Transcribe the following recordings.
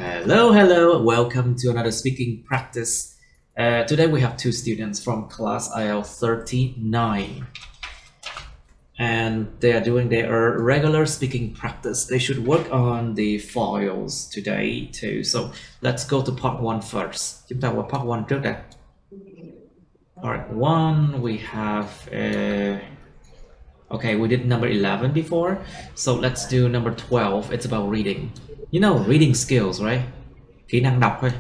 Hello, welcome to another speaking practice. Today we have two students from class IELTS 39 and they are doing their regular speaking practice. They should work on the files today too. So let's go to part 1 first. Chúng ta qua part 1 trước đã. Part 1 we have okay, we did number 11 before, so let's do number 12. It's about reading. You know, reading skills, right? Kỹ năng đọc thôi.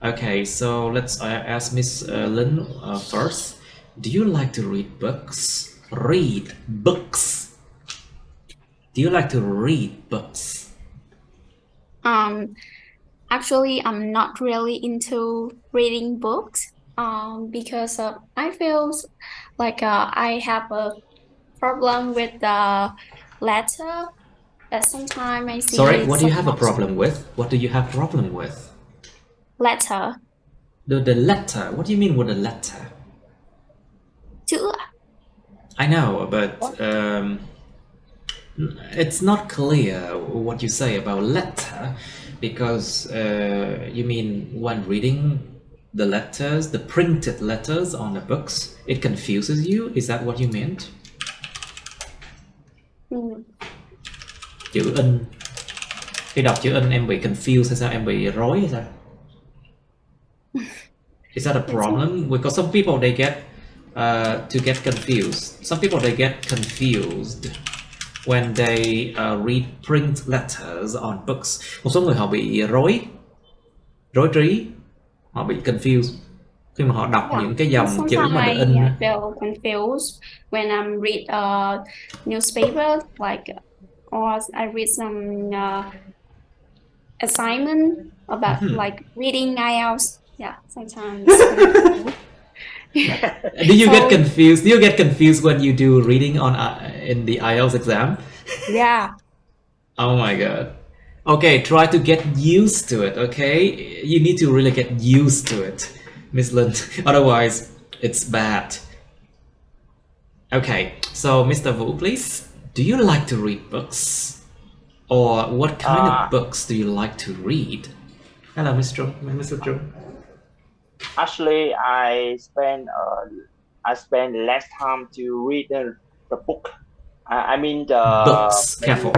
Okay, so let's ask Miss Lynn first. Do you like to read books? Read books. Do you like to read books? Actually, I'm not really into reading books because I feel like I have a problem with the letter. Sometimes I see. Sorry, what do you have a problem with? What do you have problem with? Letter. The letter. What do you mean with the letter? Chữ. I know, but it's not clear what you say about letter, because you mean when reading the letters, the printed letters on the books, it confuses you? Is that what you meant? Chữ in. Khi đọc chữ in em bị confused hay sao? Em bị rối hay sao? Is that a problem? Because some people they get to get confused. Some people they get confused when they read print letters on books. Một số người họ bị rối trí, họ bị confused khi mà họ đọc những cái dòng chữ mà được in. I feel confused when I read a newspaper, like, or I read some assignment about like reading IELTS. Yeah, sometimes. Do you get confused? Do you get confused when you do reading on in the IELTS exam? Yeah. Oh my god. Okay, try to get used to it, okay? You need to really get used to it, Miss Lind. Otherwise, it's bad. Okay, so Mr. Wu, please. Do you like to read books? Or what kind of books do you like to read? Hello, Mr. Trung. Actually, I spend less time to read the book. I mean the books. Careful.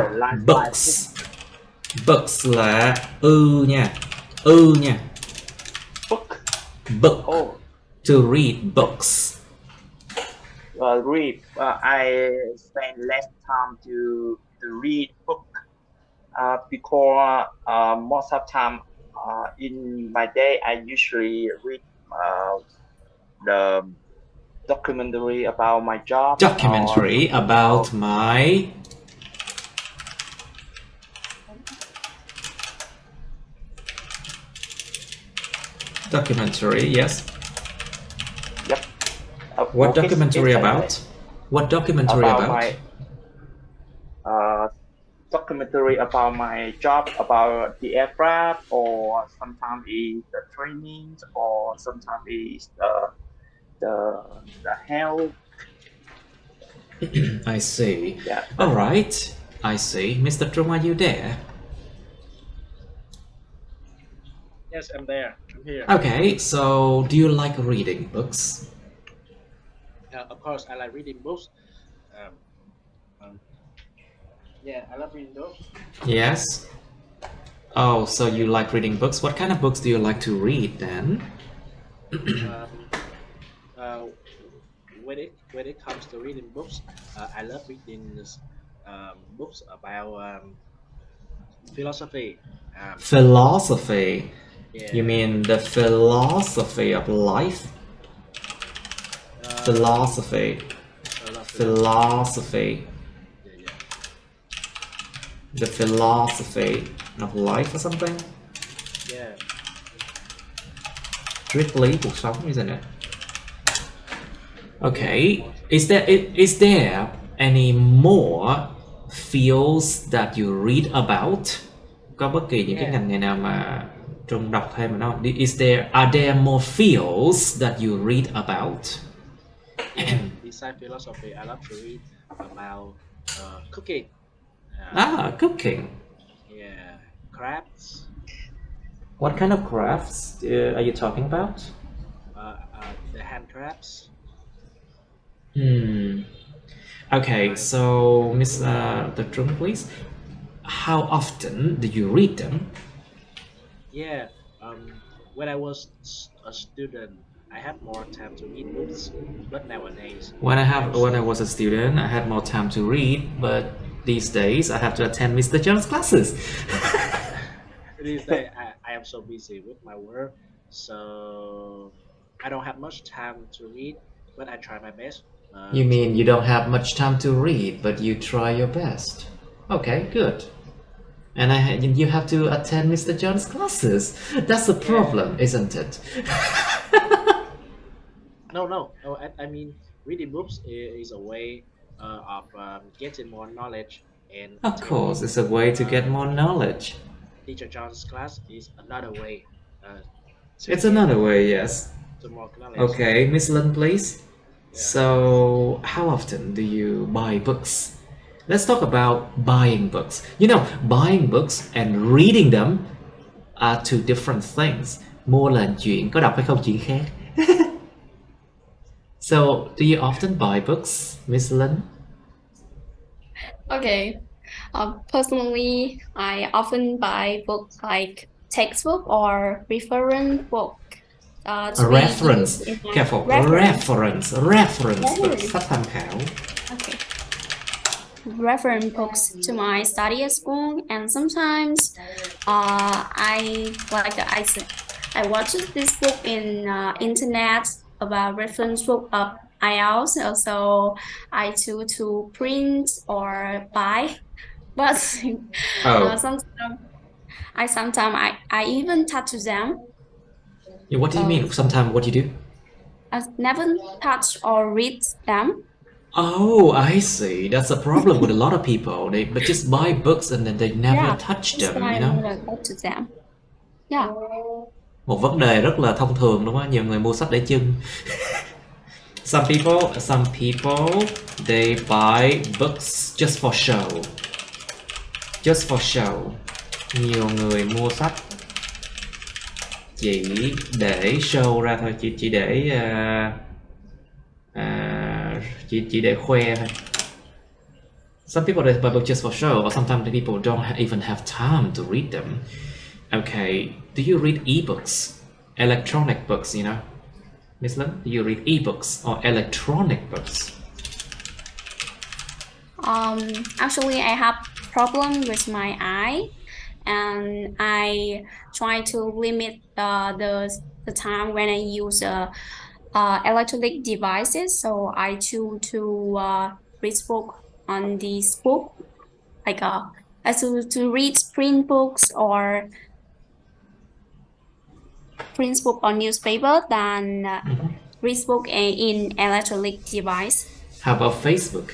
Books. Books là nha. Nha. Book. Book. Oh. To read books. Read. I spend less time to read book because most of time in my day I usually read the documentary about my job. Documentary about my documentary, yes. Yep. What documentary about? What documentary about? My documentary about my job, about the aircraft, or sometimes it's the trainings, or sometimes it's the health. I see. Yeah. All right. I see. Mr. Trung, are you there? Yes, I'm there. I'm here. Okay, so do you like reading books? Of course, I like reading books. Yeah, I love reading books. Yes. Oh, so you like reading books? What kind of books do you like to read then? When it comes to reading books, I love reading books about philosophy. Philosophy? Yeah. You mean the philosophy of life? Philosophy. Philosophy. Yeah. The philosophy of life or something? Yeah. Triết lý cuộc sống, isn't it? Okay. Is there any more fields that you read about? Có bất kỳ những cái ngành nghề nào mà Trung đọc thêm mà nó? Are there more fields that you read about? Besides philosophy, I love to read about cooking. Cooking. Yeah, crafts. What kind of crafts are you talking about? The handcrafts. Okay, so Miss the Trung, please. How often do you read them? Yeah. When I was a student, I had more time to read books, but nowadays, When I was a student, I had more time to read, but these days I have to attend Mr. Jones' classes. these days I am so busy with my work, so I don't have much time to read, but I try my best. You mean To you don't have much time to read, but you try your best? Okay, good. And you have to attend Mr. Jones' classes. That's the problem, isn't it? No. I mean, reading books is a way of getting more knowledge, and Of course, it's a way to get more knowledge. Teacher John's class is another way. It's another way, yes. To more knowledge. Okay, Miss Lin, please. Yeah. So, how often do you buy books? Let's talk about buying books. You know, buying books and reading them are two different things. Mua là chuyện, có đọc hay không chuyện khác. So, do you often buy books, Miss Lin? Okay. Personally, I often buy books like textbook or reference book. A reference. Careful. Reference books. Sách tham khảo. Okay. Reference books to my study at school, and sometimes I watch this book in internet about reference book of IELTS. Also, I choose to print or buy, but sometimes I even touch them. Yeah, what do you mean? Sometimes what do you do? I never touch or read them. Oh, I see. That's a problem with a lot of people. They just buy books and then they never touch them, you know? To them. Yeah. Một vấn đề rất là thông thường đúng không? Nhiều người mua sách để trưng. Some people they buy books just for show. Just for show. Nhiều người mua sách chỉ để show ra thôi, chỉ để chỉ để khoe thôi. Some people they buy books just for show, or sometimes the people don't even have time to read them. Okay, do you read ebooks, electronic books? You know, Miss Lin, do you read ebooks or electronic books? Actually, I have problem with my eye, and I try to limit the time when I use electronic devices. So I choose to read book on this book, like I choose to read print books or print book on newspaper than read book in electronic device. How about Facebook?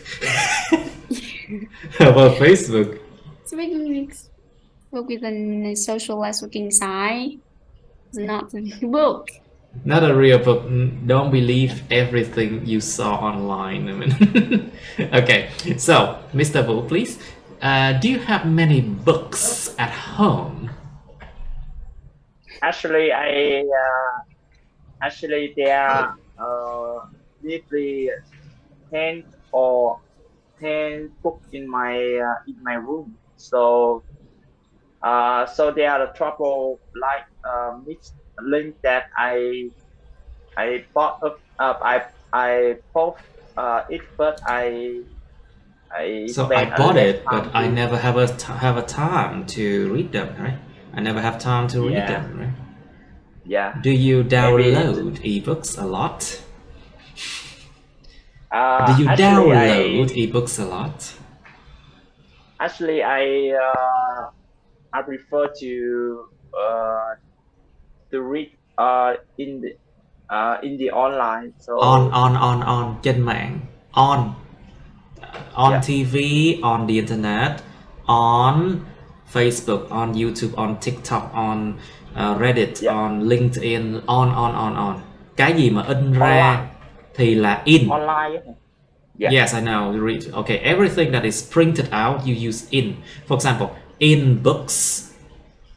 How about Facebook? Book is a social networking site. It's not a book. Not a real book. Don't believe everything you saw online. I mean, okay. So, Mr. Wu, please. Do you have many books at home? Actually, there are nearly 10 books in my room. So there are the trouble like mixed link that I bought up. I bought it, but I bought it, but I never have a time to read them, right? I never have time to read them, right? Yeah. Do you download ebooks a lot? Do you download ebooks a lot? Actually, I prefer to read in the online. So on trên mạng, on TV, on the internet, on Facebook, on YouTube, on TikTok, on Reddit, on LinkedIn, on. Cái gì mà in ra thì là in. Online. Yes, I know. You read. Okay, everything that is printed out, you use in. For example, in books,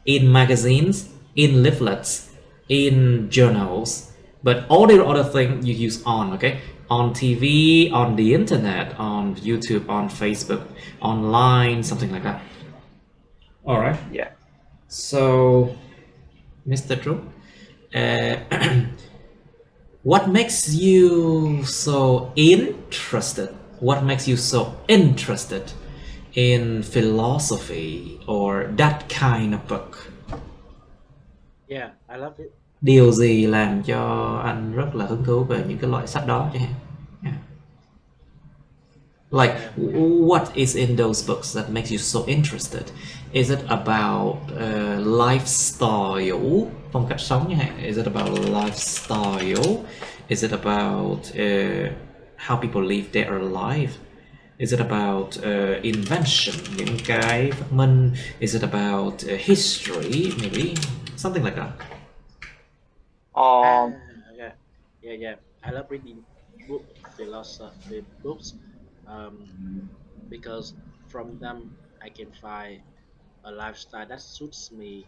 in magazines, in leaflets, in journals, but all the other things you use on, okay? On TV, on the internet, on YouTube, on Facebook, online, something like that. All right. Yeah. So, Mr. Trung, what makes you so interested? What makes you so interested in philosophy or that kind of book? Yeah, I love it. Điều gì làm cho anh rất là hứng thú về những cái loại sách đó chứ? Yeah. Like, what is in those books that makes you so interested? Is it about lifestyle, phong cách sống chẳng hạn? Is it about lifestyle? Is it about how people live their life? Is it about invention, những cái phát minh? Is it about history, maybe? Something like that. Yeah. I love reading philosophy books because from them I can find a lifestyle that suits me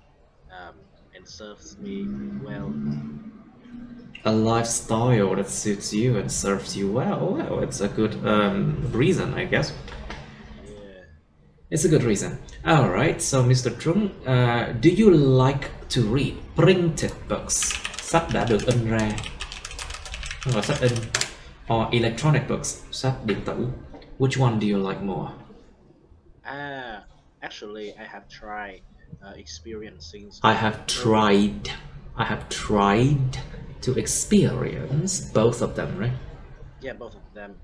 and serves me well. A lifestyle that suits you and serves you well. Well, it's a good reason, I guess. Yeah. It's a good reason. All right, so Mr. Trung, do you like to read printed books? Sách đã được in ra, không phải sách in, or electronic books, sách điện tử. Which one do you like more? Actually, I have tried experiencing. I have tried to experience both of them, right? Yeah, both of them,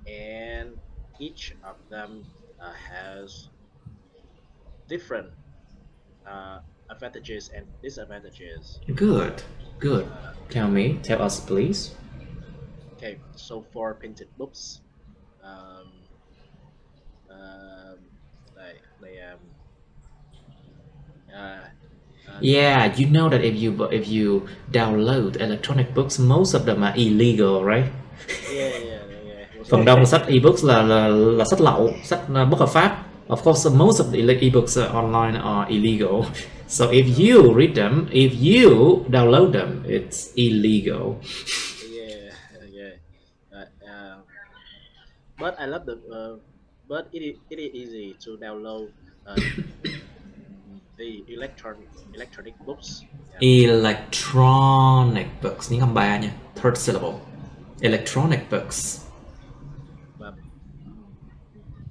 and each of them has different advantages and disadvantages. Good. Tell us, please. Okay, so for printed books, Yeah, you know that if you download electronic books, most of them are illegal, right? Yeah. Phần đông sách ebooks là sách lậu, sách bất hợp pháp. Of course, most of the ebooks online are illegal. So if you read them, if you download them, it's illegal. Yeah. But I love but it is easy to download the electronic books. Yeah. Electronic books, những âm ba nha, third syllable. Electronic books.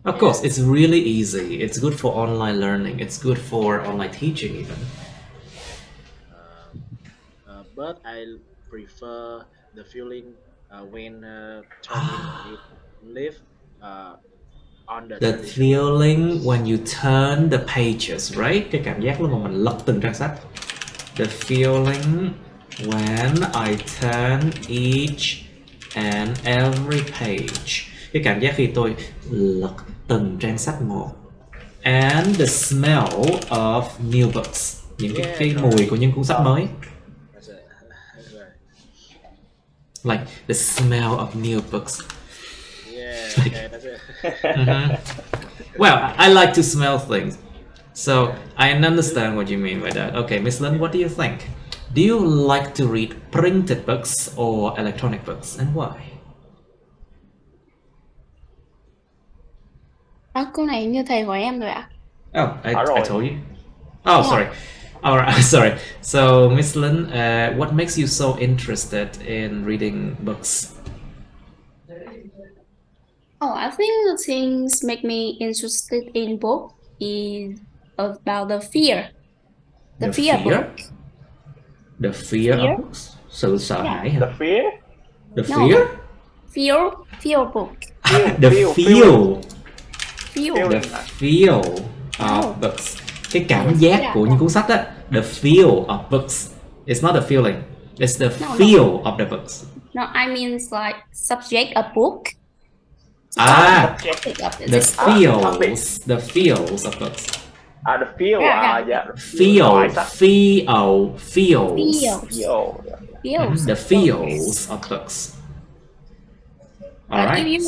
Of course, it's really easy. It's good for online learning. It's good for online teaching even. But I prefer the feeling when turning leaf on the feeling when you turn the pages, right? Cái cảm giác lúc mà mình lật từng trang sách. The feeling when I turn each and every page. Cái cảm giác khi tôi lật từng trang sách một. And the smell of new books. Những cái mùi của những cuốn sách mới. Like the smell of new books. Yeah, that's it. Well, I like to smell things. So I understand what you mean by that. Okay, Miss Lin, what do you think? Do you like to read printed books or electronic books, and why? Câu này như thầy hỏi em rồi ạ. Oh, I told you. Oh, sorry. All right, sorry. So, Miss Lin, what makes you so interested in reading books? I think the things make me interested in book is about the fear. The fear book. The fear of books? Sự sợ hãi hả? The fear? The fear? Fear book. The feel. Feel. The feel of books. Cái cảm giác của những cuốn sách á. The feel of books. It's not the feeling. It's the feel of the books. No, I mean like subject of book. The feels of books. The feel. Yeah. Feels. The feels of books. All right.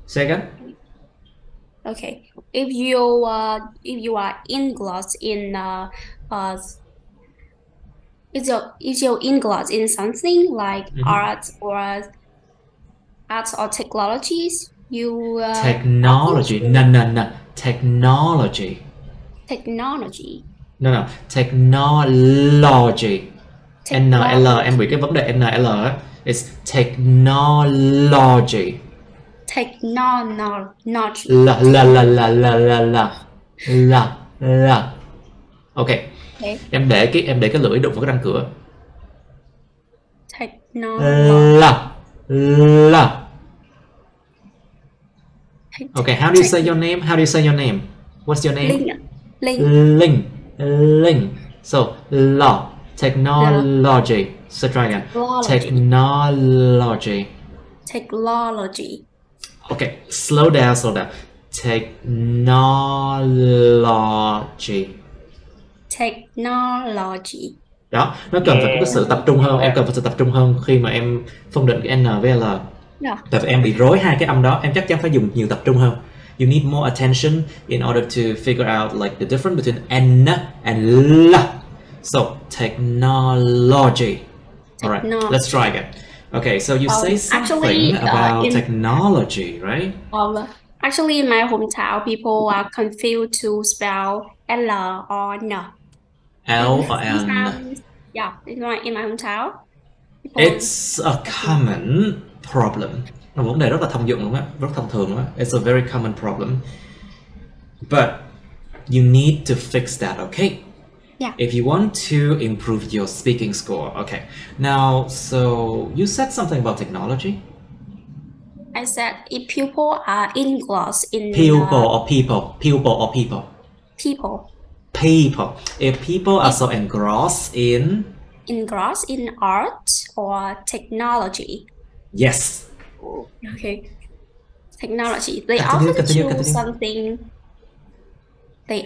Say again. Okay. If you are engrossed in if you're engrossed in something like arts or technologies, you technology. No. Technology. technology. No. Technology. NL, em bị cái vấn đề NL á. It's technology. Technology. La. Ok. Em để cái lưỡi đụng vào cái răng cửa. Technology. La. Okay, how do you say your name? What's your name? Ling. So, la. Technology. So try again. Technology. Okay, slow down. Technology. Đó, nó cần phải có cái sự tập trung hơn. Em cần phải sự tập trung hơn khi mà em phân định cái N với L. Tại vì em bị rối hai cái âm đó, em chắc chắn phải dùng nhiều tập trung hơn. You need more attention in order to figure out like the difference between N and L. So, technology. Alright, let's try again. Okay, so you say something about technology, right? Actually, in my hometown, people are confused to spell L or N. L or N? Yeah, in my hometown. It's a common problem. Là một vấn đề rất là thông dụng luôn á, rất thông thường luôn á. It's a very common problem. But you need to fix that, okay? Yeah. If you want to improve your speaking score, okay. Now, so you said something about technology. I said if people are engrossed in Pupil or people. People. If people are so engrossed in art or technology. Yes. Okay. Technology. They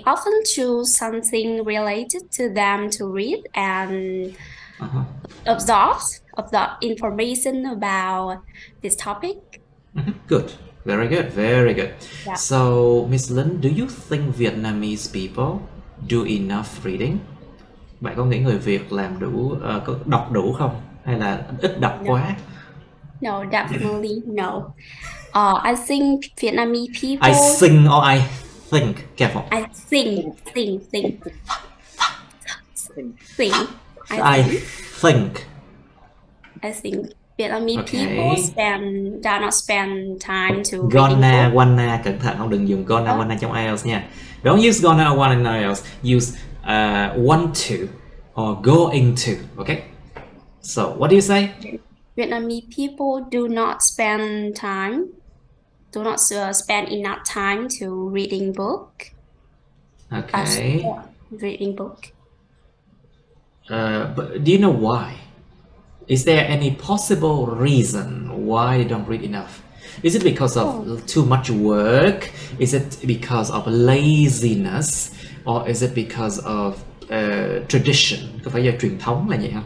often choose something related to them to read and absorb information about this topic. Good. Very good. Yeah. So, Miss Lin, do you think Vietnamese people do enough reading? Bạn có nghĩ người Việt làm đủ, đọc đủ không? Hay là ít đọc quá? No, definitely no. I think Vietnamese people... I sing or I think? Careful. I think. I think Vietnamese people do not spend time to gonna, wanna, cẩn thận, không đừng dùng gonna, wanna trong IELTS nha. Don't use gonna or wanna in IELTS. Use want to or going to, okay? So, what do you say? Vietnamese people do not spend enough time to reading book. Okay. Reading book. But do you know why? Is there any possible reason why they don't read enough? Is it because of too much work? Is it because of laziness? Or is it because of tradition? Có phải do truyền thống là vậy không?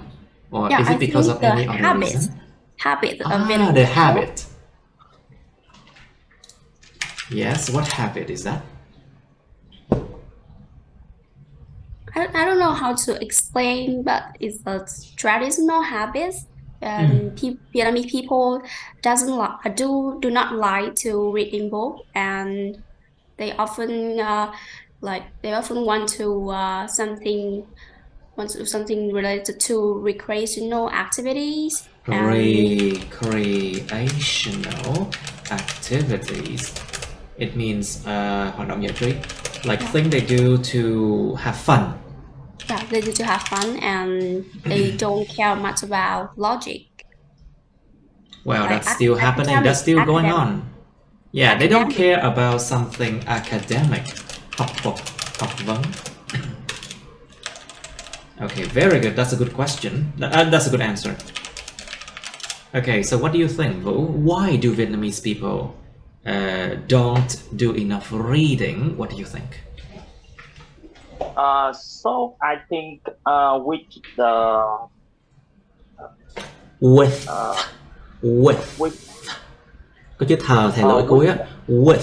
Or is it because of any other reason? The habit. Yes, what habit is that? I don't know how to explain, but it's a traditional habit. Vietnamese people do not like to read in book, and they often want to do something related to recreational activities. Recreational activities. It means hoạt động giải trí, like thing they do to have fun. Yeah, they do to have fun, and they don't care much about logic. Well, that's still happening. That's still going on. Yeah, they don't care about something academic. Học vấn. Okay, very good. That's a good question. That's a good answer. Okay, so what do you think, Vũ? Why do Vietnamese people don't do enough reading? What do you think? So I think with có chữ thề lưỡi cuối á. With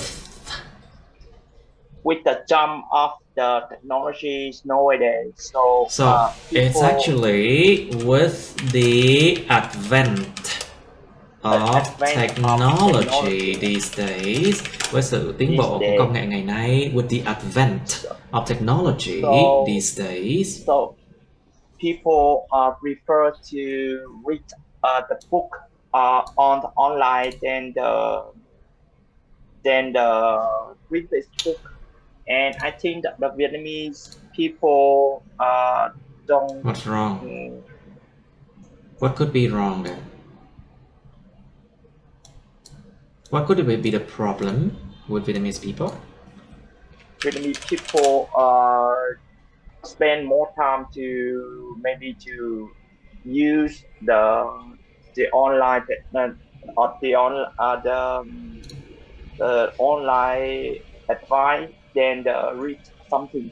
with the jump of the technologies nowadays. So it's people, actually with the advent of technology these days, với sự tiến bộ của công nghệ ngày nay, with the advent of technology these days. So people prefer to read the book on the online than the read this book, and I think that the Vietnamese people don't. What's wrong? What could be wrong then? What could be the problem with Vietnamese people? Vietnamese people spend more time to maybe to use the online or the online advice than read something.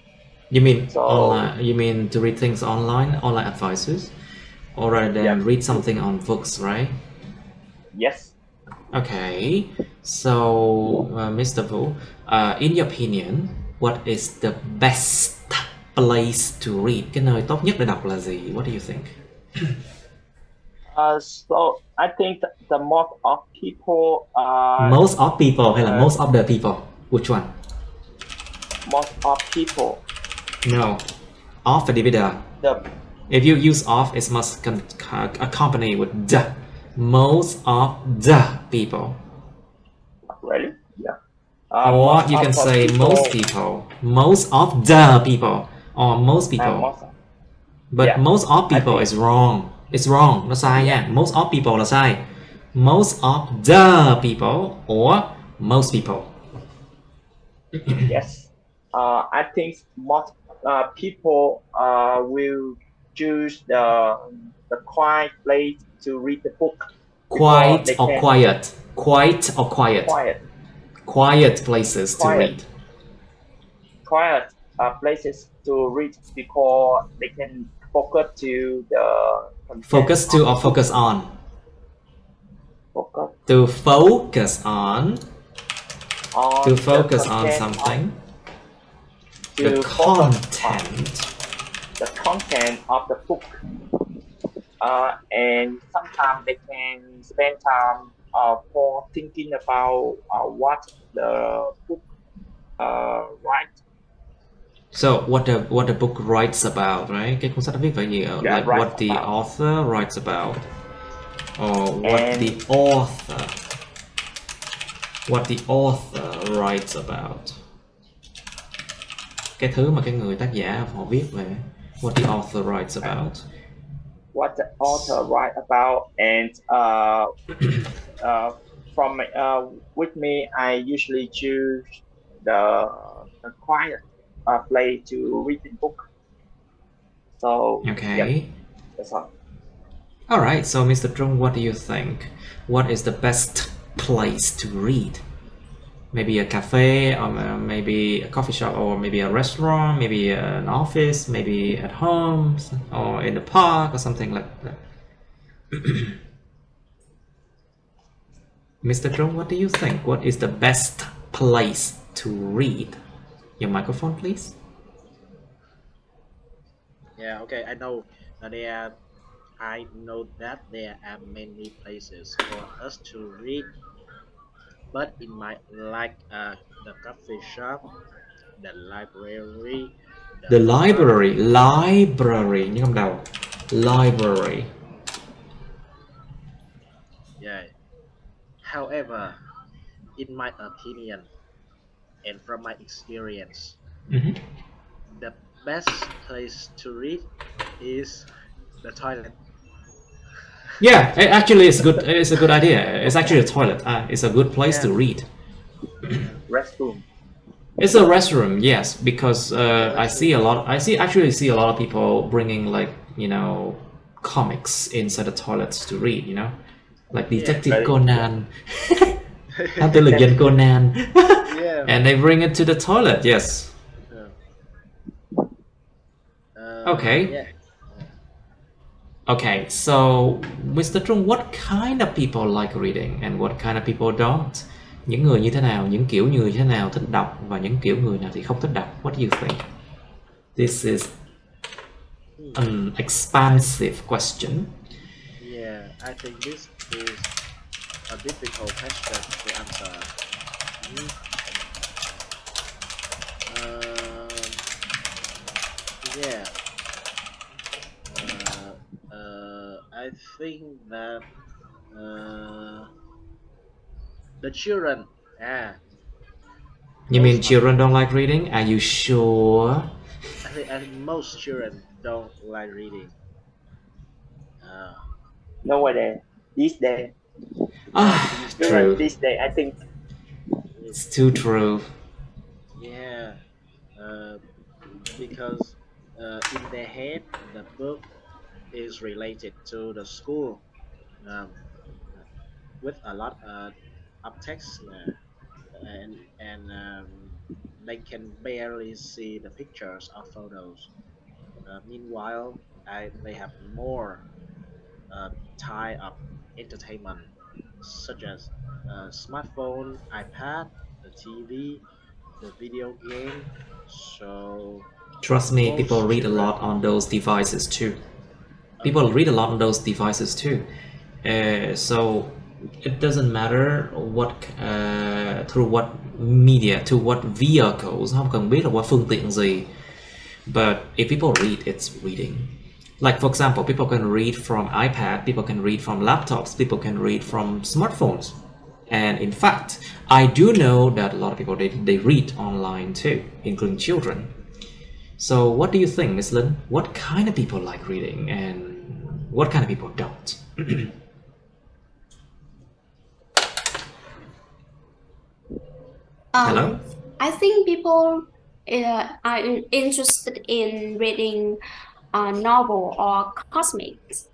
You mean online? You mean to read things online advices, or rather than read something on books, right? Yes. Okay. So, Mr. Vu, in your opinion, what is the best place to read? Cái nơi tốt nhất để đọc là gì? What do you think? So I think the most of people. Most of people hay là most of the people? Which one? Most of people. No, of phải đi với the. If you use of, it must accompany with the. Most of the people. Really? Yeah. Or you can say most people. Most of the people. Or most people. But most of people is wrong. It's wrong. Nó sai nha. Most of people là sai. Most of the people or most people. Yes. I think most people will choose the quiet place to read the book. Quiet or quiet? Quiet or quiet? Quiet. Quiet places to read. Quiet places to read because they can focus to the focus to or focus on? Focus. To focus on. To focus on something. The content. The content of the book. And sometimes they can spend time for thinking about what the book writes. So what the book writes about, right? Cái cuốn sách đó viết về gì? Like what the author writes about, or what the author writes about. Cái thứ mà cái người tác giả họ viết về. What the author writes about. What the author writes about, and from with me, I usually choose the quiet place to read the book. So okay, that's all. All right. So, Mr. Trung, what do you think? What is the best place to read? Maybe a cafe, or maybe a coffee shop, or maybe a restaurant, maybe an office, maybe at home, or in the park, or something like that. Mr. Trung, what do you think? What is the best place to read? Your microphone, please. Yeah, okay, I know that there are many places for us to read, but in my the coffee shop, the library, the library, nhưng không đầu, library. Yeah. However, in my opinion and from my experience, the best place to read is the toilet. Yeah, it actually is good. It's a good idea. It's actually a toilet. It's a good place to read. Restroom. It's a restroom, yes, because I actually see a lot of people bringing, like, comics inside the toilets to read, like Detective Conan, How to Legend Conan, and they bring it to the toilet, yes. Okay. Okay, so Mr. Trung, what kind of people like reading and what kind of people don't? Những người như thế nào, những kiểu người như thế nào thích đọc và những kiểu người nào thì không thích đọc. What do you think? This is an expansive question. Yeah, I think this is a difficult question to answer. Yeah. I think that the children. You mean Most children don't like reading? Are you sure? I think most children don't like reading. Nowadays, this day, True. this day, I think. It's too true. Yeah, because in their head, the book is related to the school, um, with a lot of text, and they can barely see the pictures or photos. Meanwhile, they have more type of entertainment, such as smartphone, iPad, the TV, the video game. So Trust me, people most read a children. lot on those devices too. People read a lot on those devices too. So it doesn't matter what through what media, to what vehicles, không cần biết là qua phương tiện gì. But if people read, it's reading. Like for example, people can read from iPad, people can read from laptops, people can read from smartphones. And in fact, I do know that a lot of people, they read online too, including children. So what do you think, Miss Lin? What kind of people like reading and what kind of people don't? Hello? I think people are interested in reading novel or cosmics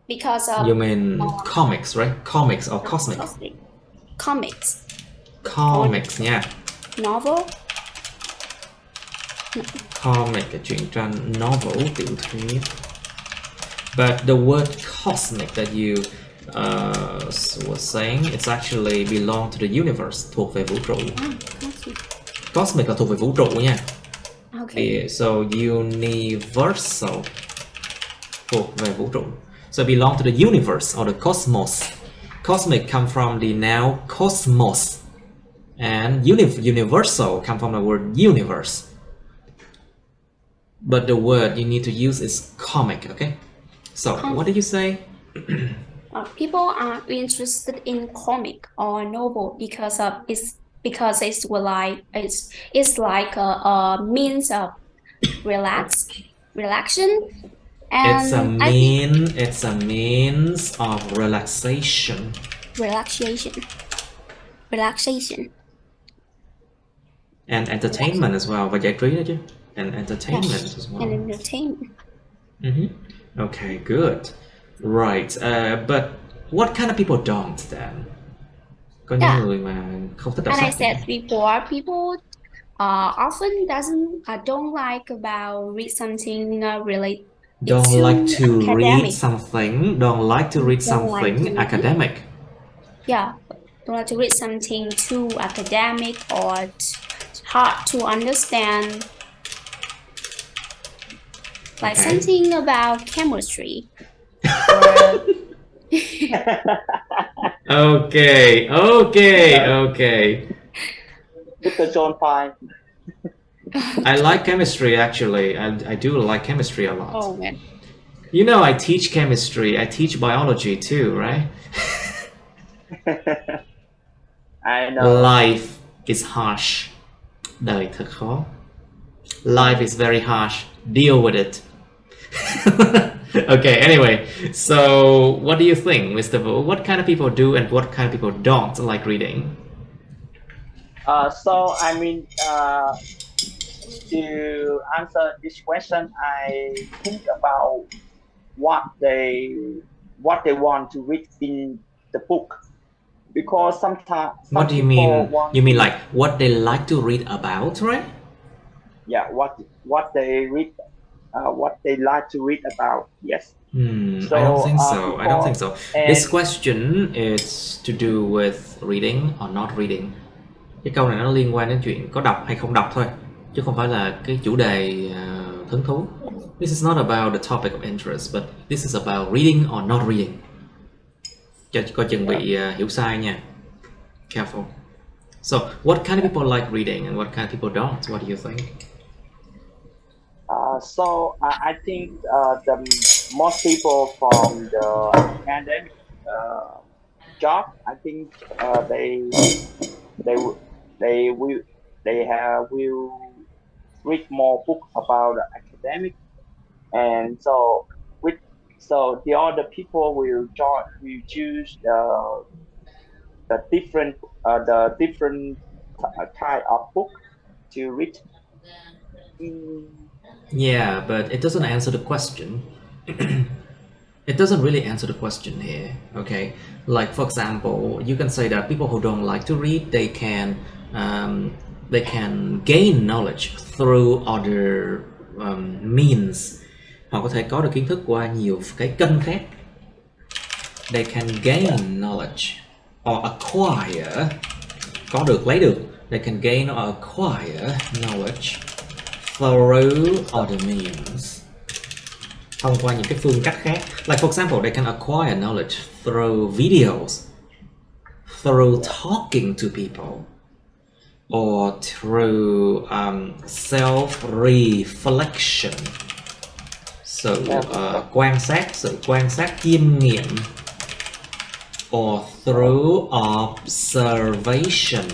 because of You mean comics, right? Comics or cosmic? Comics. Comics, yeah. Novel. Comic là truyện tranh, novel, tiểu thuyết. But the word cosmic that you were saying, it's actually belong to the universe, thuộc về vũ trụ. Cosmic là thuộc về vũ trụ nha. Okay. So universal thuộc về vũ trụ. So belong to the universe or the cosmos. Cosmic come from the noun cosmos, and universal come from the word universe. But the word you need to use is comic, okay? So what did you say? People are interested in comic or novel because it's like a means of relaxation. And it's a means of relaxation. And entertainment as well. Và giải trí nữa chứ. And entertainment as well. And entertainment. Okay, good. Right. But what kind of people don't then? Có những người mà không thích đọc sách. And I said before, people often don't like about read something related. Don't like to read something academic. Yeah, don't like to read something too academic or hard to understand. Like something about chemistry. Okay. Mr. John Pine. I like chemistry actually. I do like chemistry a lot. Oh man. You know, I teach chemistry. I teach biology too, right? I know. Life is harsh. Đời thật khó. Life is very harsh. Deal with it. Okay, anyway, so what do you think, Mr. Wu? What kind of people do and what kind of people don't like reading? So I mean, to answer this question, I think about what they want to read in the book, because sometimes what do you mean? You mean like what they like to read about, right? Yeah, what they read, what they like to read about. Yes. So, I don't think so. I don't think so. This and question is to do with reading or not reading. Cái câu này nó liên quan đến chuyện có đọc hay không đọc thôi, chứ không phải là cái chủ đề hứng thú. This is not about the topic of interest, but this is about reading or not reading. Coi chừng bị hiểu sai nha. Careful. So, what kind of people like reading and what kind of people don't? What do you think? So I think the most people from the academic job, I think they will read more book about the academic, and so the other people will choose the different kind of book to read. Yeah, but it doesn't answer the question. It doesn't really answer the question here, okay? Like, for example, you can say that people who don't like to read, they can gain knowledge through other means. Họ có thể có được kiến thức qua nhiều cái kênh khác. They can gain knowledge or acquire, có được, lấy được. They can gain or acquire knowledge through other means, thông qua những cái phương cách khác. Like for example, they can acquire knowledge through videos, through talking to people, or through self-reflection. Sự quan sát, sự quan sát chiêm nghiệm, or through observation,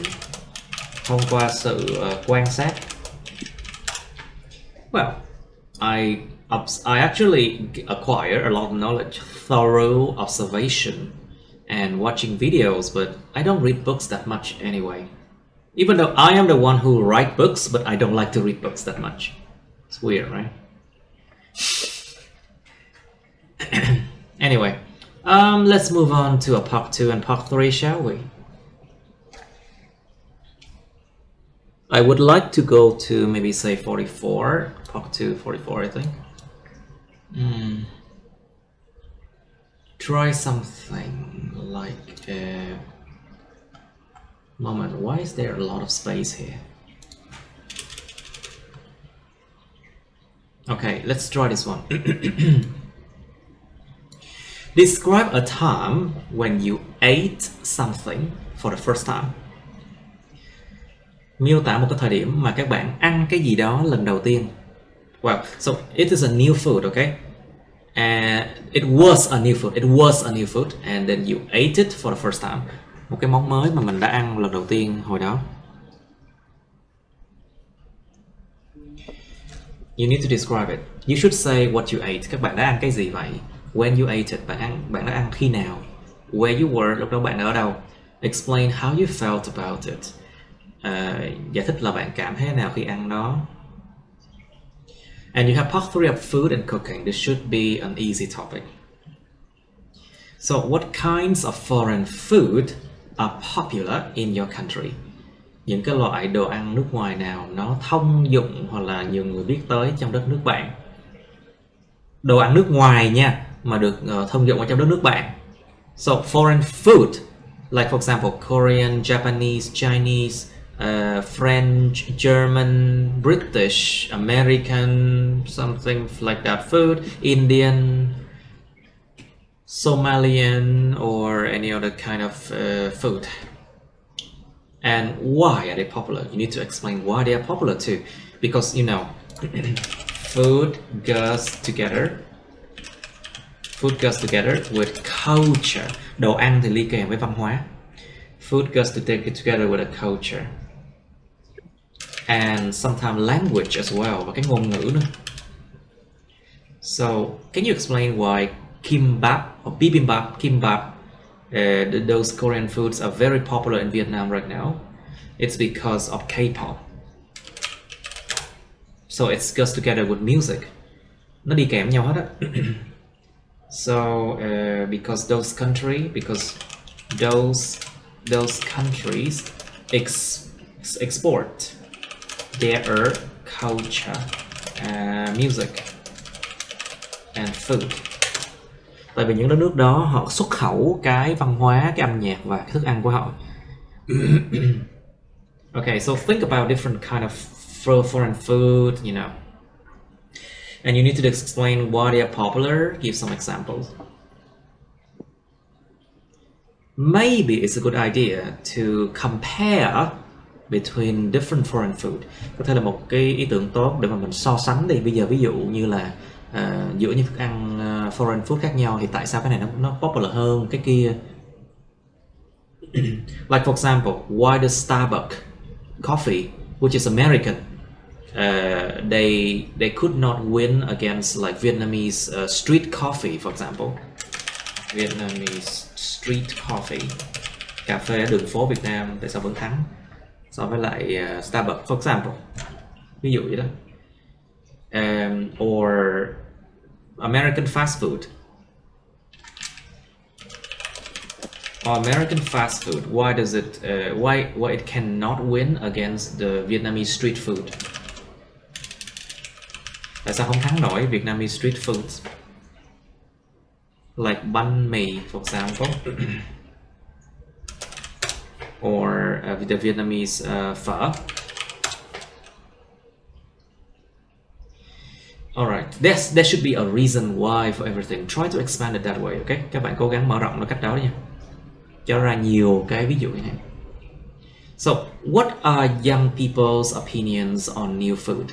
thông qua sự quan sát. Well, I actually acquire a lot of knowledge through observation and watching videos, but I don't read books that much anyway. Even though I am the one who write books, but I don't like to read books that much. It's weird, right? Anyway, let's move on to a part 2 and part 3, shall we? I would like to go to maybe say 44, part 2, 44, I think. Try something like a moment. Why is there a lot of space here? Okay, let's try this one. Describe a time when you ate something for the first time. Miêu tả một cái thời điểm mà các bạn ăn cái gì đó lần đầu tiên. Well, so it is a new food, okay? It was a new food. It was a new food, and then you ate it for the first time. Một cái món mới mà mình đã ăn lần đầu tiên hồi đó. You need to describe it. You should say what you ate. Các bạn đã ăn cái gì vậy? When you ate it, bạn đã ăn khi nào? Where you were, lúc đó bạn ở đâu? Explain how you felt about it. Giải thích là bạn cảm thấy thế nào khi ăn nó. And you have part 3 of food and cooking. This should be an easy topic. So, what kinds of foreign food are popular in your country? Những cái loại đồ ăn nước ngoài nào nó thông dụng hoặc là nhiều người biết tới trong đất nước bạn? Đồ ăn nước ngoài nha, mà được thông dụng ở trong đất nước bạn. So, foreign food, like for example, Korean, Japanese, Chinese, French, German, British, American, something like that food, Indian, Somalian, or any other kind of food. And why are they popular? You need to explain why they are popular too. Because, you know, food goes together with culture. Đồ ăn thì đi kèm với văn hóa. Food goes together with a culture. And sometimes language as well, và cái ngôn ngữ nữa. So, can you explain why kimbap or bibimbap, those Korean foods are very popular in Vietnam right now? It's because of K-pop. So it goes together with music. Nó đi kèm nhau hết á. So because those countries export their culture, music and food. Tại vì những đất nước đó họ xuất khẩu cái văn hóa, cái âm nhạc và cái thức ăn của họ. Okay, so think about different kind of foreign food, you know. And you need to explain why they are popular. Give some examples. Maybe it's a good idea to compare between different foreign food. Có thể là một cái ý tưởng tốt để mà mình so sánh đi. Bây giờ ví dụ như là giữa những thức ăn foreign food khác nhau thì tại sao cái này nó popular hơn cái kia. Like for example, why does Starbucks coffee, which is American, they could not win against like Vietnamese street coffee, for example. Vietnamese street coffee, cà phê ở đường phố Việt Nam, tại sao vẫn thắng so với lại Starbucks, for example. Ví dụ vậy đó. Or American fast food. Or American fast food, why does it why it cannot win against the Vietnamese street food? Tại sao không thắng nổi Vietnamese street foods? Like banh mì, for example. Or the Vietnamese phở. Alright, there should be a reason why for everything. Try to expand it that way, okay? Các bạn cố gắng mở rộng nó cách đó nha. Cho ra nhiều cái ví dụ như này. So, what are young people's opinions on new food?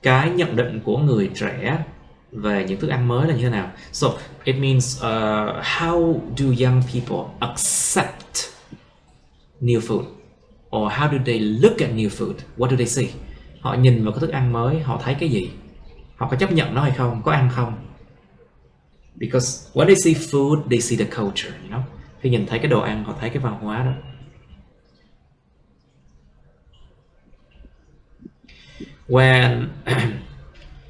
Cái nhận định của người trẻ về những thức ăn mới là như thế nào? So, it means how do young people accept new food? Or how do they look at new food? What do they see? Họ nhìn vào cái thức ăn mới, họ thấy cái gì? Họ có chấp nhận nó hay không? Có ăn không? Because when they see food, they see the culture, you know? Khi nhìn thấy cái đồ ăn, họ thấy cái văn hóa đó. When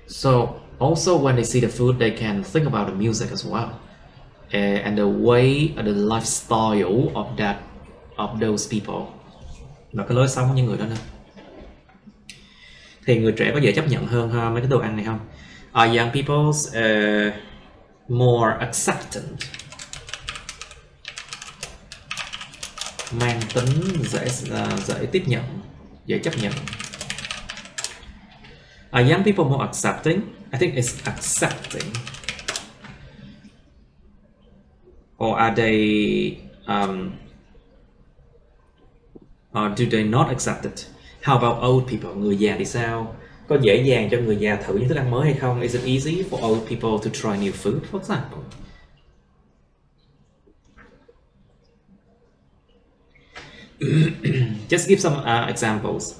so also when they see the food, they can think about the music as well, and the way, the lifestyle of those people, và cái lối sống của những người đó nữa. Thì người trẻ có dễ chấp nhận hơn ha mấy cái đồ ăn này không? Are young people's more acceptant? Mang tính dễ tiếp nhận, dễ chấp nhận. Are young people more accepting? I think it's accepting. Or are they or do they not accept it? How about old people? Người già thì sao? Có dễ dàng cho người già thử những thức ăn mới hay không? Is it easy for old people to try new food, for example? Just give some examples.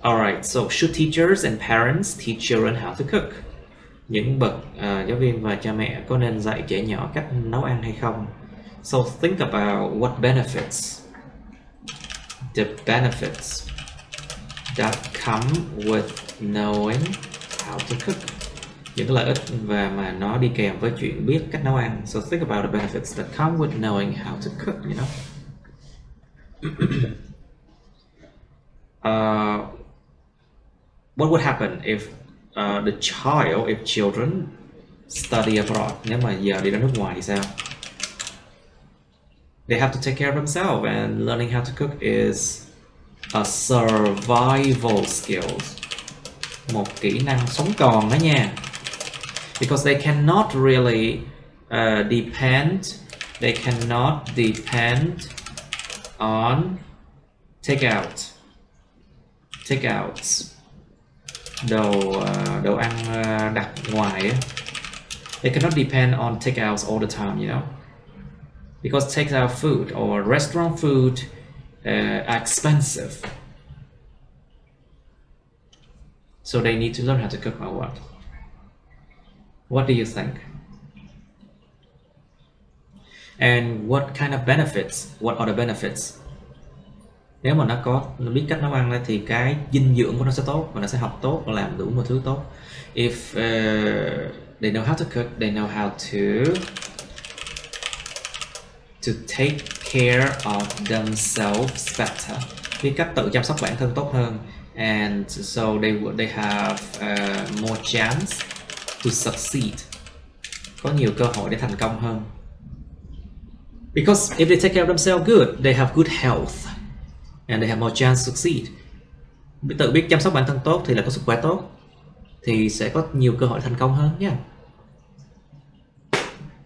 Alright, so should teachers and parents teach children how to cook? Những bậc giáo viên và cha mẹ có nên dạy trẻ nhỏ cách nấu ăn hay không? So think about what benefits. The benefits that come with knowing how to cook. Những lợi ích và mà nó đi kèm với chuyện biết cách nấu ăn. So think about the benefits that come with knowing how to cook, you know. What would happen if if children study abroad? Nếu mà giờ đi ra nước ngoài thì sao? They have to take care of themselves, and learning how to cook is a survival skills. Một kỹ năng sống còn đó nha. Because they cannot really they cannot depend on takeouts, đồ ăn đặt ngoài ấy. They cannot depend on takeouts all the time, you know, because takeout food or restaurant food are expensive, so they need to learn how to cook or what? What do you think? And what kind of benefits? What are the benefits? Nếu mà nó biết cách nấu ăn thì cái dinh dưỡng của nó sẽ tốt và nó sẽ học tốt và làm đủ mọi thứ tốt. If they know how to cook, they know how to take care of themselves better. Biết cách tự chăm sóc bản thân tốt hơn, and so they have more chance to succeed có nhiều cơ hội để thành công hơn. Because if they take care of themselves good, they have good health and they have more chance to succeed. Tự biết chăm sóc bản thân tốt thì là có sức khỏe tốt, thì sẽ có nhiều cơ hội thành công hơn nhé.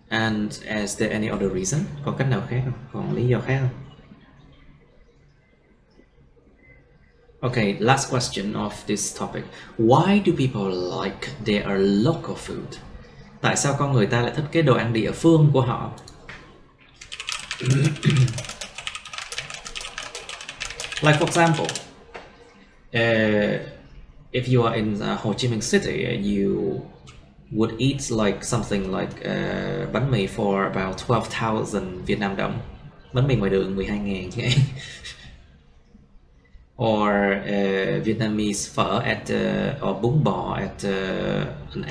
And is there any other reason? Còn cách nào khác không? Còn lý do khác không? Okay, last question of this topic. Why do people like their local food? Tại sao con người ta lại thích cái đồ ăn địa phương của họ? Like for example, if you are in Ho Chi Minh City, you would eat like something like bánh mì for about 12,000 Việt Nam đồng. Bánh mì ngoài đường 12.000 chứ. Or Vietnamese phở at or bún bò at an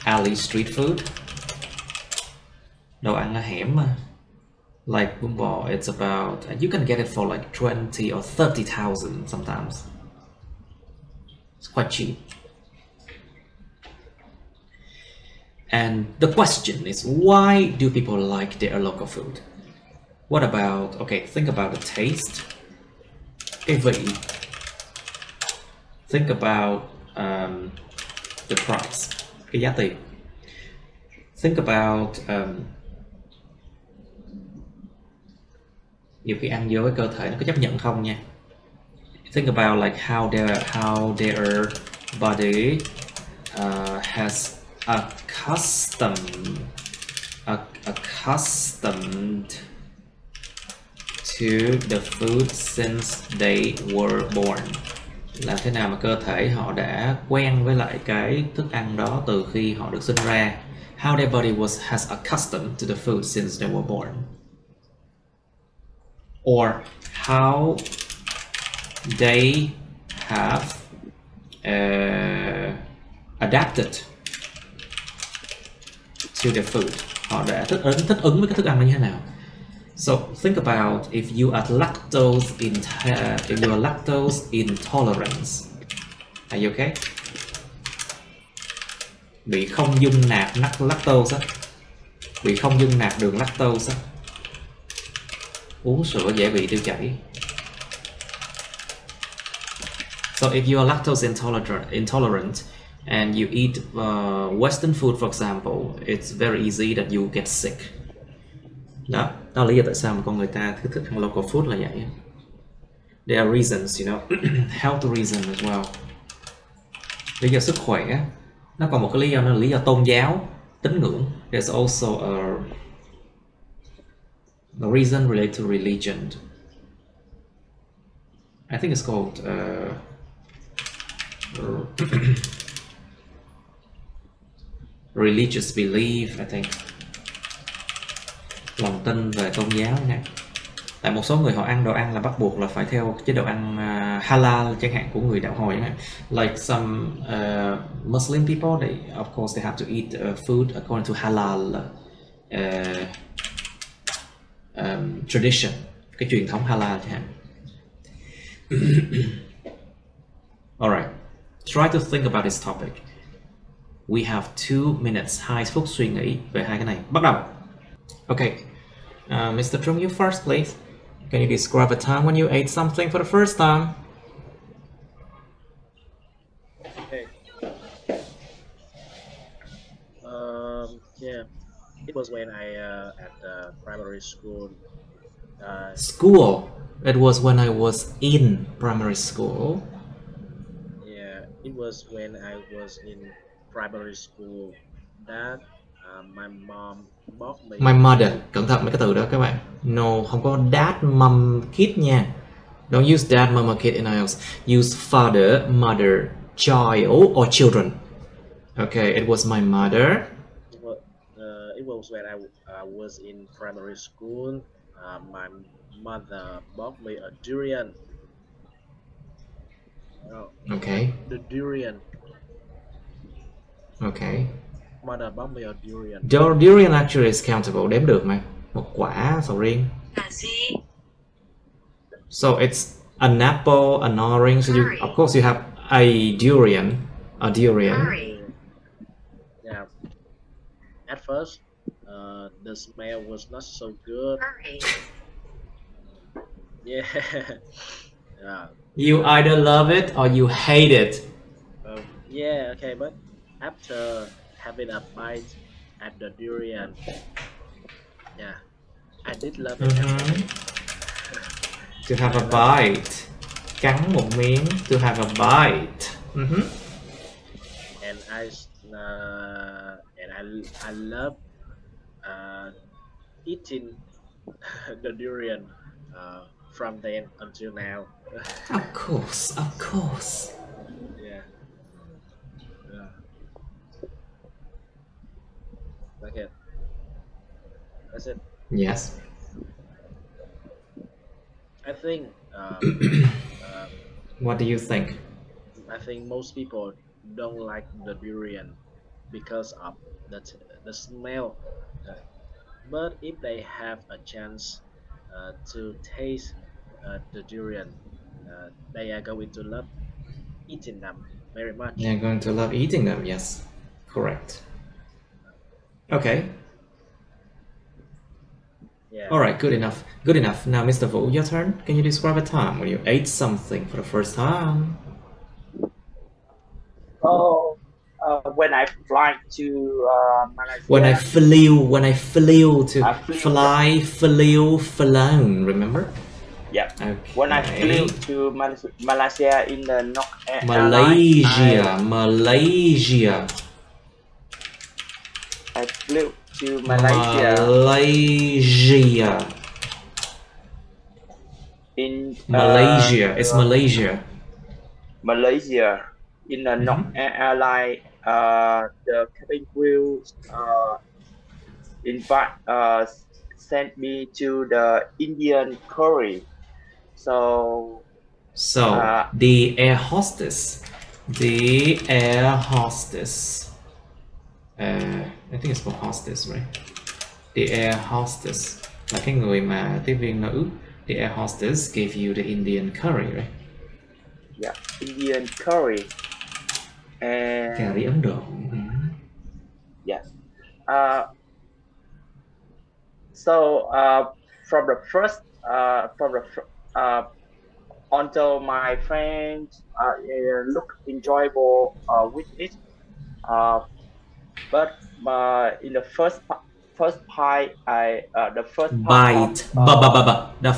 alley street food. Đồ ăn ở hẻm mà. Like bún bò, it's about, you can get it for like 20 or 30,000 sometimes. It's quite cheap. And the question is, why do people like their local food? What about, okay, think about the taste. Cái vị. Think about the price, cái giá tiền. Think about nhiều khi ăn vô với cơ thể nó có chấp nhận không nha. Think about like how their body has accustomed to the food since they were born. Làm thế nào mà cơ thể họ đã quen với lại cái thức ăn đó từ khi họ được sinh ra. How their body has accustomed to the food since they were born. Or how they have adapted to the food. Họ đã thích ứng với cái thức ăn đó như thế nào. So think about if you are lactose intolerant. Are you okay? Bị không dung nạp lactose á. Bị không dung nạp đường lactose á. Uống sữa dễ bị tiêu chảy. So if you are lactose intolerant and you eat Western food, for example, it's very easy that you get sick. Đó là lý do tại sao mà con người ta thích ăn local food là vậy. There are reasons, you know, health reason as well. Lý do sức khỏe. Nó còn một cái lý do nữa là lý do tôn giáo, tín ngưỡng. There's also a reason related to religion. I think it's called religious belief, I think. Lòng tin về tôn giáo nha. Tại một số người họ ăn đồ ăn là bắt buộc là phải theo chế độ ăn halal chẳng hạn, của người đạo Hồi chẳng hạn. Like some Muslim people, they of course they have to eat food according to halal tradition, cái truyền thống halal chẳng hạn. Alright, try to think about this topic. We have 2 minutes, 2 phút suy nghĩ về hai cái này. Bắt đầu. Okay, Mr. Trung, you first, please. Can you describe a time when you ate something for the first time? Okay. Yeah, it was when I at primary school. School. It was when I was in primary school. Yeah, it was when I was in primary school. That my mom bought me. My mother. Cẩn thận mấy cái từ đó các bạn. No, không có dad, mom, kid nha. Don't use dad, mom, or kid in IELTS. Use father, mother, child, or children. Okay, it was my mother. It was when I was in primary school. My mother bought me a durian. Okay. The durian. Okay. Mother bought me a durian. Durian actually is countable, đếm được mà. Một quả sầu riêng. So it's an apple, an orange. So you, of course, you have a durian. A durian. Yeah. at first, the smell was not so good. Yeah. Yeah. You either love it or you hate it. Yeah, okay, but after having a bite at the durian, yeah, I did love it actually. To have a bite. Cắn một miếng. To have a bite. And I love eating the durian from then until now. Of course, of course. Yeah. Yeah. Okay. That's it. Yes. I think What do you think? I think most people don't like the durian because of the smell. But if they have a chance to taste the durian, they are going to love eating them very much. They're going to love eating them, yes. Correct. Okay. Yeah. Alright, good enough. Good enough. Now, Mr. Wu, your turn. Can you describe a time when you ate something for the first time? So when I fly to Malaysia. When I flew to flown, remember? Yeah. Okay. When I flew to Malaysia in the North Malaysia. I flew to Malaysia. In Malaysia. It's Malaysia. Malaysia. In the North Airline, the cabin crew sent me to the Indian curry. So the air hostess, I think it's called hostess, right? The air hostess, là cái người mà tiếp viên nữ. The air hostess gave you the Indian curry, right? Yeah, Indian curry. And cà ri Ấn Độ. Yes. So from the first until my friends look enjoyable with it, but in the first pie, the first bite,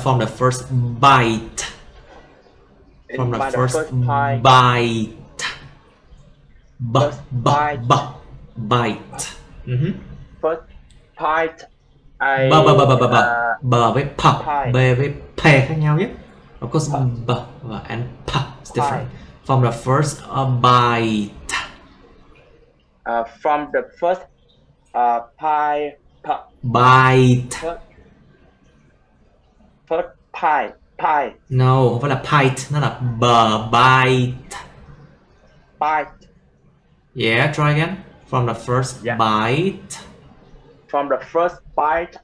from the first bite, from the first pie, bite. First Bite. First bite, I bờ với p, b với p khác nhau nhé. Of course, b và and p is different. From the first bite. From the first pie. Bite. First pie. No, không phải là bite, nó là bite. Bite. Yeah, try again. From the first bite. From the first bite,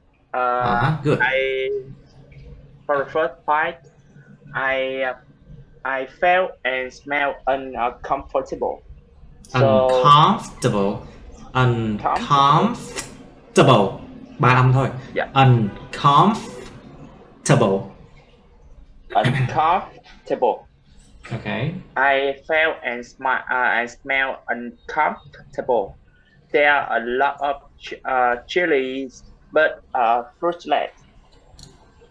good. From the first bite, I felt and smelled uncomfortable. Uncomfortable. Ba âm thôi. Yeah. Uncomfortable. Okay. I felt and smelled uncomfortable. There are a lot of chilies, but fruitless.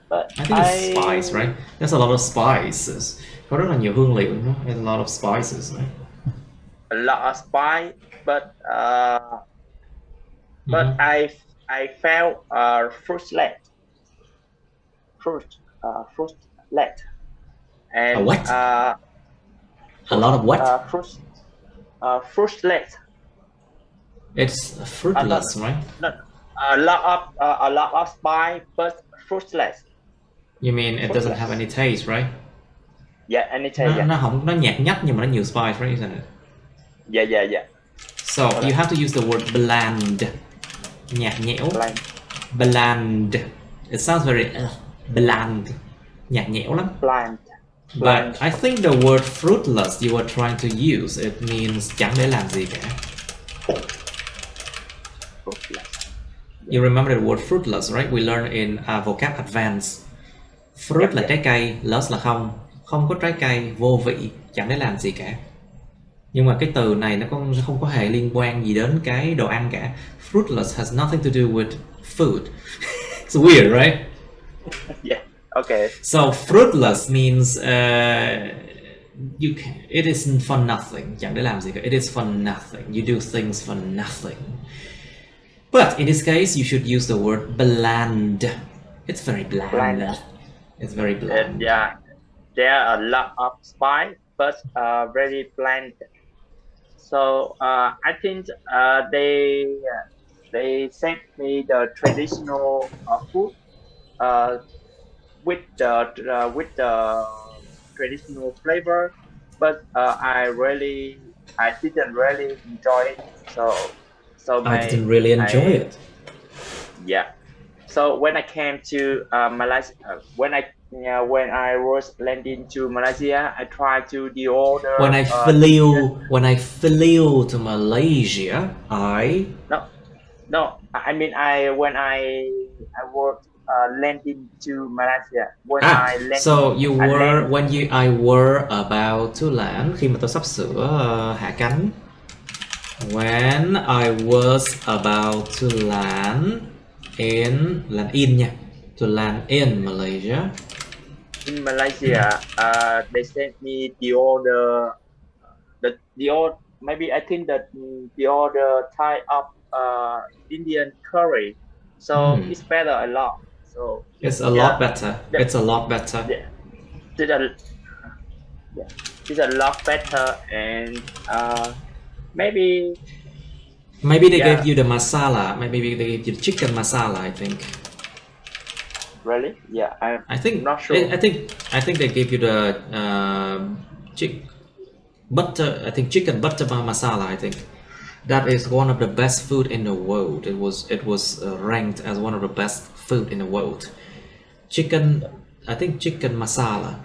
But I think it's spice, right? There's a lot of spices. Có rất là nhiều hương liệu nữa. There's a lot of spices, right? A lot of spice, but I felt fruitless. Fruitless. And what? A lot of what? Fruitless. It's fruitless, right? No, a lot of spice, but fruitless. You mean it doesn't have any taste, right? Yeah, any taste. Nó nhạt nhách nhưng mà nó nhiều spice, right? Isn't it? Yeah. So you have to use the word bland. Nhạt nhẽo. Bland. It sounds very bland. Nhạt nhẽo lắm. Bland. But I think the word fruitless you were trying to use, it means chẳng để làm gì cả. Fruitless. You remember the word fruitless, right? We learned in vocab advance. Fruit là trái cây, less là không có trái cây, vô vị, chẳng để làm gì cả. Nhưng mà cái từ này nó không có hề liên quan gì đến cái đồ ăn cả. Fruitless has nothing to do with food. It's weird, right? Yeah. Okay. So fruitless means it is for nothing. Chẳng để làm gì cả. It is for nothing. You do things for nothing. But in this case, you should use the word bland. It's very bland. It's very bland. Yeah. There are a lot of spice, but very bland. So I think they sent me the traditional food with the traditional flavor, but I didn't really enjoy it. So I didn't really enjoy it. Yeah. So when I came to Malaysia, when I was landing to Malaysia, I tried to order. When I flew to Malaysia, when I was landing to Malaysia. I were about to land, khi mà tôi sắp sửa hạ cánh. When I was about to land in Malaysia. In Malaysia, they sent me the order. Maybe I think that the order type of Indian curry. So it's better a lot. So it's a lot better. It's a lot better. Yeah. It's a lot better, and maybe they gave you the masala. Maybe they gave you the chicken masala, I think. Really? Yeah, I think not sure. I think they gave you the chicken butter masala. I think that is one of the best food in the world. It was ranked as one of the best food in the world. Chicken masala.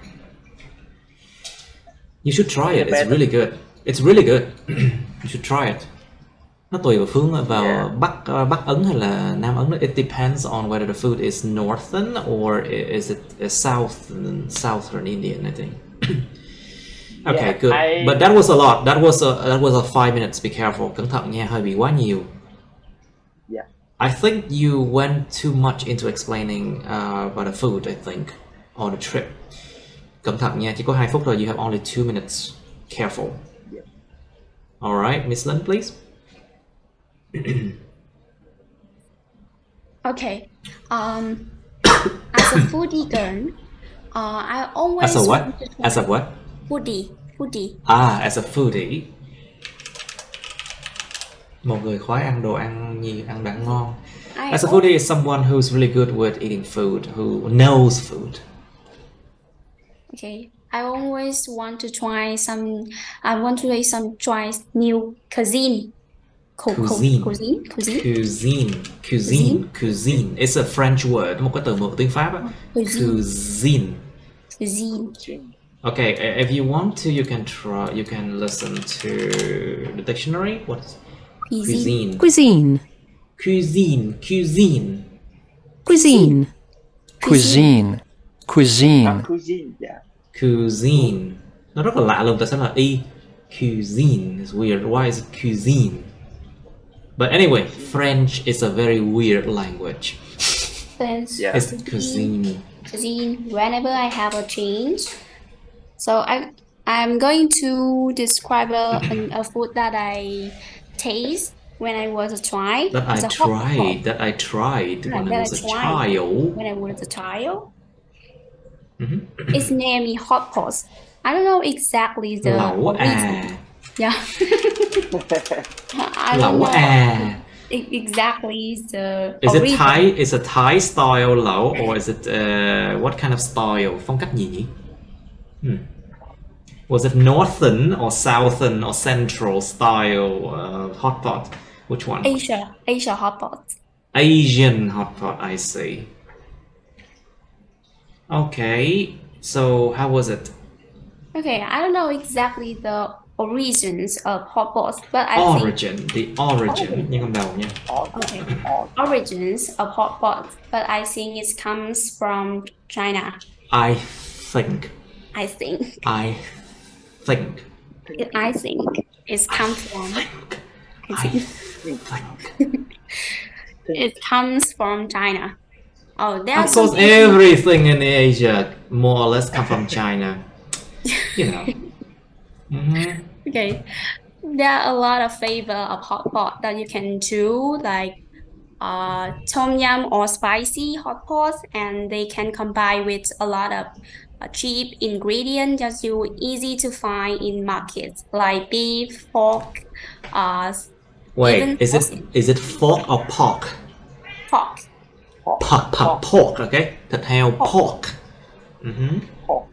You should try it. It's really good. It's really good. You should try it. Nó tùy vào Bắc Ấn hay là Nam Ấn. It depends on whether the food is northern or is it southern Indian, I think. Okay, good. But that was a lot. That was a 5 minutes. Be careful. Cẩn thận nha, hơi bị quá nhiều. Yeah. I think you went too much into explaining about the food, I think, on the trip. Cẩn thận nha, chỉ có 2 phút thôi. You have only 2 minutes. Careful. Yeah. All right, Miss Lin, please. Okay. As a foodie girl, I always As a what? As a what? Foodie. As a foodie. Một người khoái ăn đồ ăn ngon. As a foodie is someone who's really good with eating food, who knows food. Okay. I always want to try some. I want to try new cuisine. Cuisine. It's a French word. Một cái từ mượn tiếng Pháp á. Cuisine. Okay, if you want to, you can try. You can listen to the dictionary. What's cuisine? Cuisine. Cuisine. Cuisine. Cuisine. Cuisine. Cuisine. Cuisine, yeah. Cuisine. Nó rất là lạ luôn. Tại sao là y? Cuisine is weird. Why is it cuisine? But anyway, French is a very weird language. French. Yeah. It's cuisine. Cuisine. Whenever I have a change, so I'm going to describe a food that I taste when I was a child. That I tried when I was a child. When I was a child. Its name is hot pot. I don't know exactly the origin. Yeah. I don't know exactly the Is origin. it Thai? Is a Thai style lẩu, or is it what kind of style? Phong cách gì nhỉ? Was it northern or southern or central style hot pot? Which one? Asia hot pot. Asian hot pot, I see. Okay, so how was it? Okay, I don't know exactly the origins of hot pots, but I Origin, the origin, nhưng không đầu nha. okay, origins of hot pots, but I think it comes from China. I think. I think it comes from. It comes from China. Oh, there's of course, everything in Asia more or less come from China. You know. Okay. There are a lot of flavor of hot pot that you can do, like tom yum or spicy hot pots, and they can combine with a lot of cheap ingredients that you easy to find in markets, like beef, pork, Wait, is it fork or pork? pork. Pork, okay? Thịt heo, pork. Pork.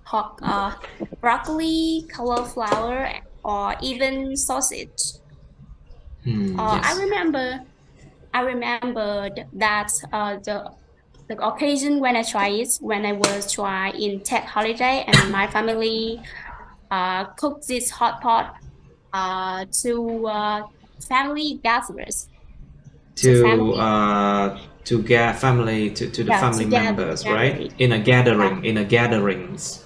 Pork, broccoli, cauliflower, or even sausage. Yes. I remember that the occasion when I tried it, when I was in Tet holiday, and my family cooked this hot pot to family gatherers. To the family members, right? In the gatherings.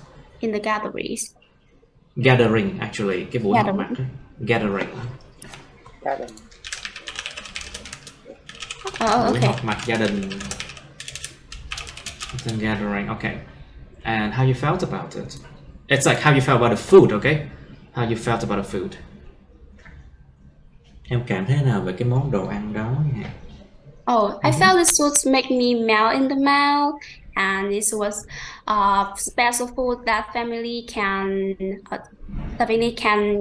Gathering, actually, cái buổi họp mặt. Gathering. Okay. Buổi họp mặt gia đình. It's a gathering, okay. And how you felt about it? It's like how you felt about the food, okay? How you felt about the food? Em cảm thấy nào về cái món đồ ăn đó nha? Oh, I felt this would make me melt in the mouth, and this was special food that family can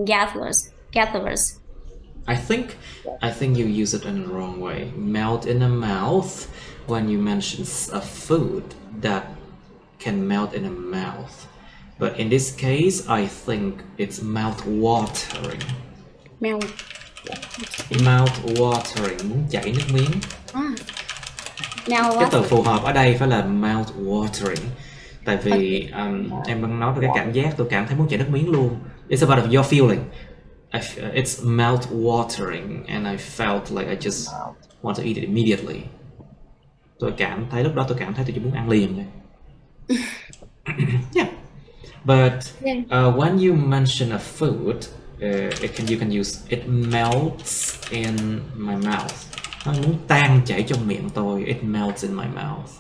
gather us. I think you use it in the wrong way. Melt in the mouth when you mention a food that can melt in the mouth. But in this case, I think it's mouth-watering. Mouth-watering, muốn chảy nước miếng. Cái từ phù hợp ở đây phải là mouth-watering. Tại vì em đang nói về cái cảm giác, tôi cảm thấy muốn chảy nước miếng luôn. It's about your feeling. It's mouth-watering, and I felt like I just want to eat it immediately. Lúc đó tôi cảm thấy tôi chỉ muốn ăn liền thôi. Yeah. But when you mention a food, you can use it melts in my mouth. Nó muốn tan chảy trong miệng tôi. It melts in my mouth.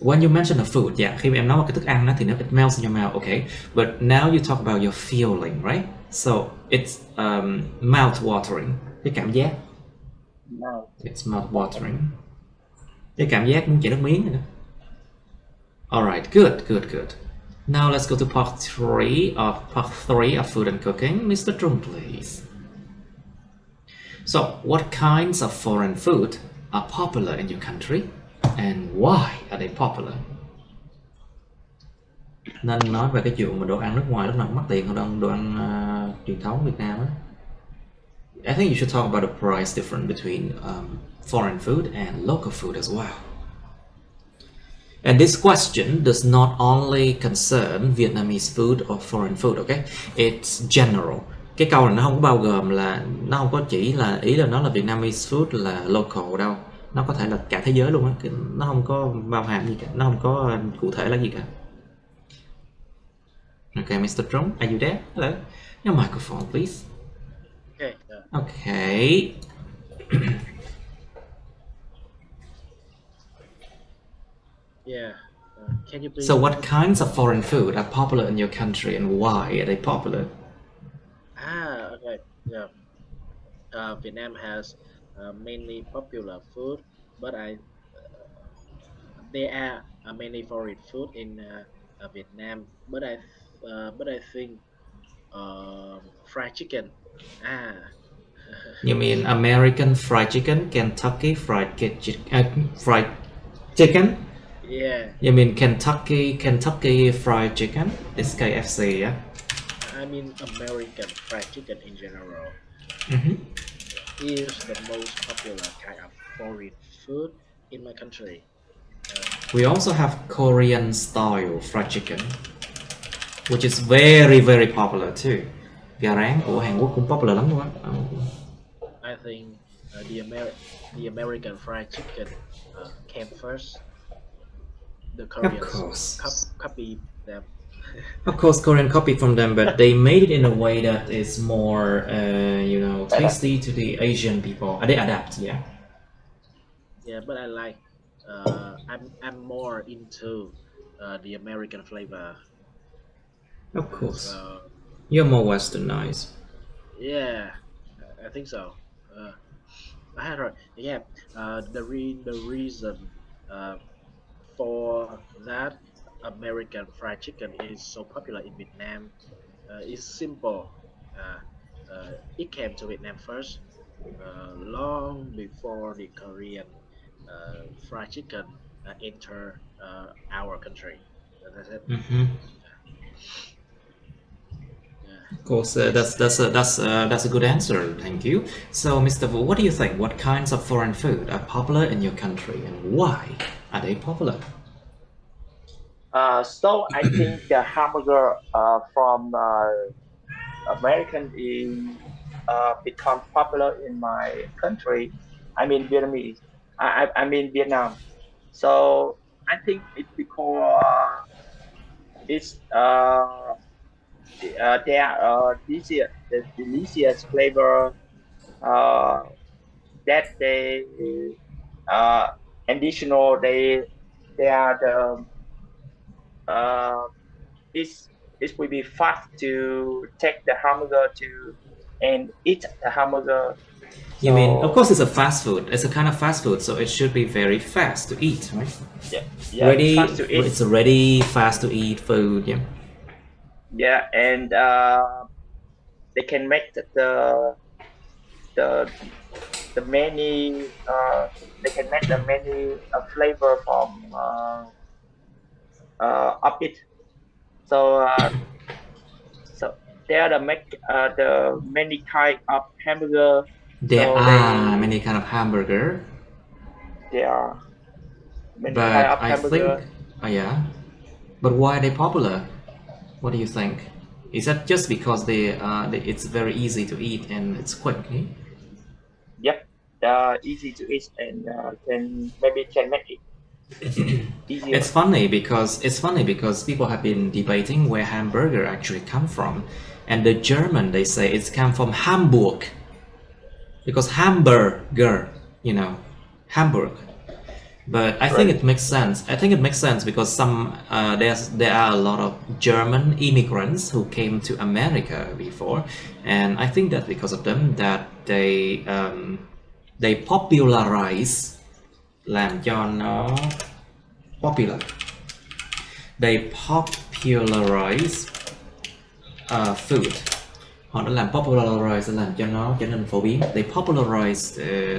When you mention a food, khi mà em nói một cái thức ăn đó, thì nó it melts in your mouth, okay. But now you talk about your feeling, right? So it's mouth-watering. Cái cảm giác. It's mouth-watering. Cái cảm giác muốn chảy nước miếng rồi đó. Alright, good. Now let's go to part 3 of food and cooking. Mr. Trung, please. So, what kinds of foreign food are popular in your country, and why are they popular? Nên nói về cái chuyện mà đồ ăn nước ngoài lúc nào cũng mắc tiền hơn đồ ăn truyền thống Việt Nam á. I think you should talk about the price difference between foreign food and local food as well. And this question does not only concern Vietnamese food or foreign food, okay? It's general. Cái câu này nó không có bao gồm là, nó không có chỉ là ý là nó là Vietnamese food là local đâu. Nó có thể là cả thế giới luôn á. Nó không có bao hàm gì cả, nó không có cụ thể là gì cả. Okay, Mr. Trung, are you there? Hello. Your microphone, please. Okay. Okay. Yeah. Can you please? So, what kinds of foreign food are popular in your country, and why are they popular? Okay. Yeah. Vietnam has mainly popular food, but there are many foreign food in Vietnam. But I think fried chicken. You mean American fried chicken, Kentucky fried chicken? Yeah. You mean Kentucky fried chicken? It's KFC, yeah? I mean American fried chicken in general. Is the most popular kind of foreign food in my country. We also have Korean style fried chicken, which is very very popular too. Gà rán của Hàn Quốc cũng popular lắm luôn á. I think the American fried chicken came first. The Koreans copy them. Of course, Korean copy from them, but they made it in a way that is more, you know, tasty to the Asian people. They adapt, yeah. Yeah, but I like. I'm more into the American flavor. Of course, So you're more westernized. yeah, I think so. I had heard. Yeah, the reason for that American fried chicken is so popular in Vietnam is simple. Uh, it came to Vietnam first, long before the Korean fried chicken enter our country. That's it. Mm-hmm. Yeah. Of course, that's a good answer. Thank you. So, Mr. Wu, what do you think? What kinds of foreign food are popular in your country, and why are they popular? So I think the hamburger from American is become popular in my country. I mean Vietnamese. I mean Vietnam. So I think it's because it's there are delicious flavor uh, that they uh, additional they are the uh, it's it will be fast to take the hamburger to and eat the hamburger. You mean, of So course, it's a fast food. It's a kind of fast food, so it should be very fast to eat, right? yeah, Ready. fast to eat. It's a ready, fast to eat food. Yeah. Yeah, and they can make the the many they can make the many flavor from of it. So so there are the many kind of hamburger. There So are many kind of hamburger, there are many kind but of I think, hamburger. oh yeah, but why are they popular? What do you think? Is that just because it's very easy to eat and it's quick? Eh? Yep, easy to eat and can make it easier. It's funny because people have been debating where hamburger actually come from, and the German they say it's come from Hamburg, because hamburger, you know, Hamburg. But I think it makes sense. I think it makes sense because there are a lot of German immigrants who came to America before, and I think that because of them that they popularize, làm cho nó popular. They popularize food. Họ đã làm popularize, làm cho nó trở nên phổ biến. They popularize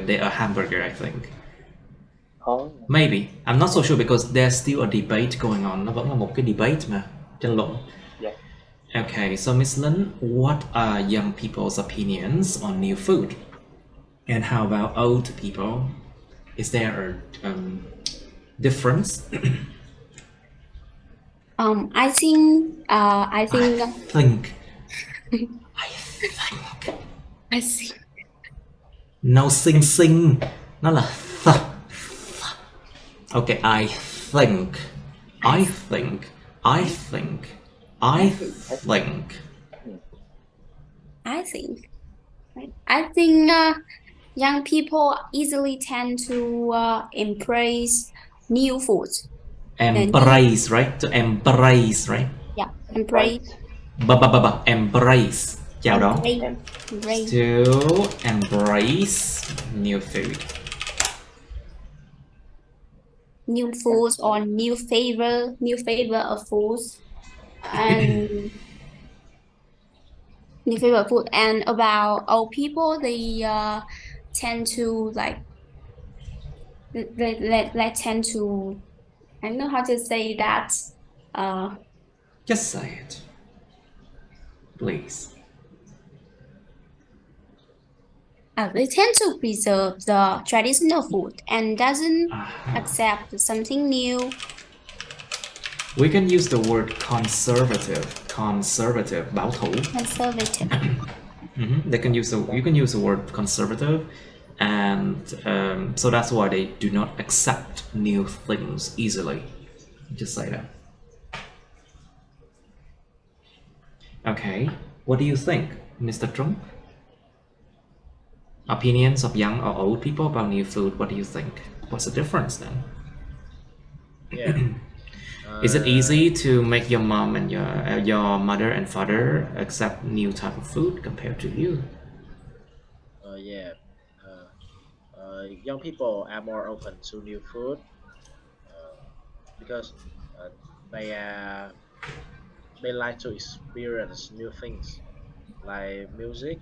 their hamburger, I think. Oh. Maybe. I'm not so sure because there's still a debate going on. Nó vẫn là một cái debate mà, tranh luận. Yeah. Okay, so Miss Lin, what are young people's opinions on new food? And how about old people? Is there a difference? I think I think. I think No sing. Nó là th. Okay, I think. I think young people easily tend to embrace new foods. Embrace, right? To embrace, right? Yeah, embrace. Embrace. Chào đón. Embrace. To embrace new food. New foods or new flavor of foods, and new favorite food. And about old people, they tend to like they tend to, I don't know how to say that. Just say it, please. they tend to preserve the traditional food and doesn't accept something new. We can use the word conservative. Conservative, bảo thủ. Conservative. They can use you can use the word conservative, and so that's why they do not accept new things easily. Just say that. Okay, what do you think, Mr. Trump? Opinions of young or old people about new food, what do you think? What's the difference then? Yeah. Is it easy to make your mom and your mother and father accept new type of food compared to you? Yeah. Young people are more open to new food because they like to experience new things like music,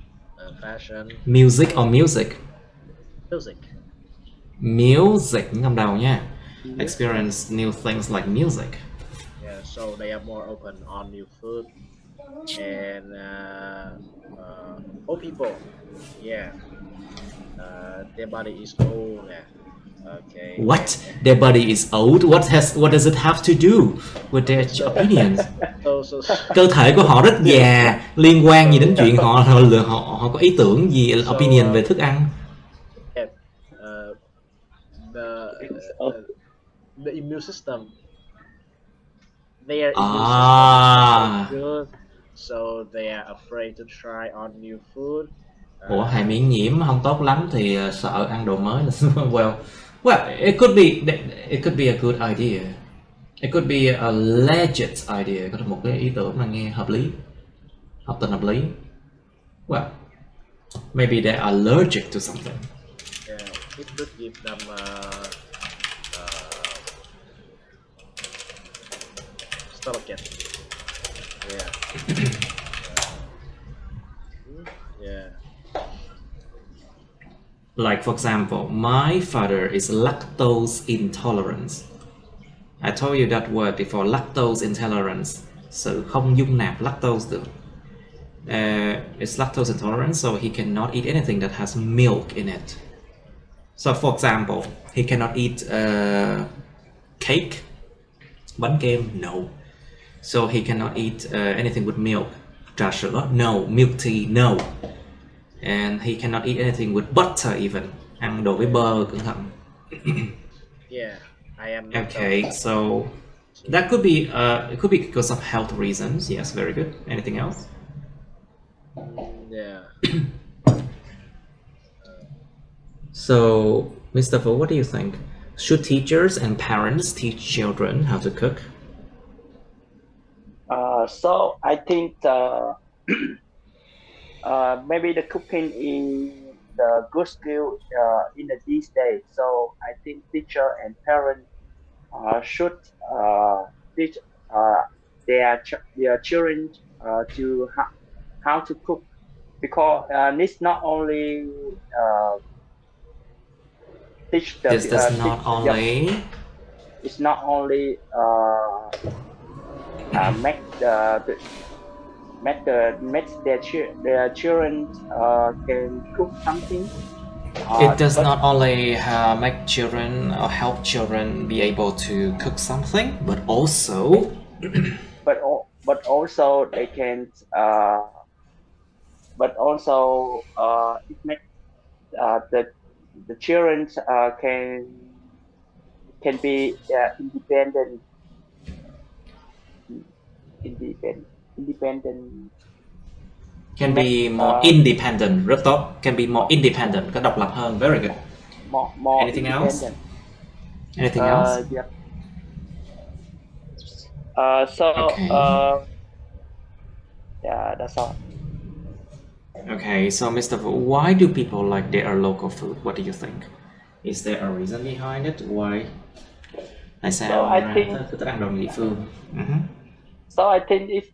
fashion. Music or music? Music. Music, ngâm đầu nha. Experience new things like music. Yeah, so they are more open on new food. And old people, yeah, their body is old. Okay. What? Their body is old? What does it have to do with their opinions? Cơ thể của họ rất già, liên quan gì đến chuyện họ có ý tưởng gì opinion về thức ăn? Yeah, the immune system, their immune system is good, so they are afraid to try on new food. Ủa, hệ miễn nhiễm không tốt lắm thì sợ ăn đồ mới là well, it could be a good idea. It could be a legit idea. Có một cái ý tưởng mà nghe hợp lý, hợp lý. Well, maybe they're allergic to something. Yeah, it could give them stomach cancer. Yeah. Yeah. Like for example, my father is lactose intolerant. I told you that word before, lactose intolerance. Sự không dung nạp lactose được. It's lactose intolerant, so he cannot eat anything that has milk in it. So for example, he cannot eat cake, bánh kem, no. So he cannot eat anything with milk. Trà sữa, no. Milk tea, no. And he cannot eat anything with butter even. Ăn đồ với bơ, cẩn thận. Yeah, I am. Okay, so that could be it could be because of health reasons. Yes, very good. Anything else? Yeah. So, Mr. Fu, what do you think? Should teachers and parents teach children how to cook? So I think maybe the cooking is the good skill in these days. So I think teacher and parents should teach their children to how to cook, because it's not only teach the This does not only. It's not only make their children can cook something. It does not only make children or help children be able to cook something, but also but also they can it makes the children can be independent. Can be more independent. Rất tốt. Can be more independent. Có độc lập hơn. Very good. More Anything else? Anything else? Yeah. Okay. Yeah, that's all. Okay, so Mr. Fu, why do people like their local food? What do you think? Is there a reason behind it? Why? Tại sao So I think thích ăn đồ địa phương? So I think it's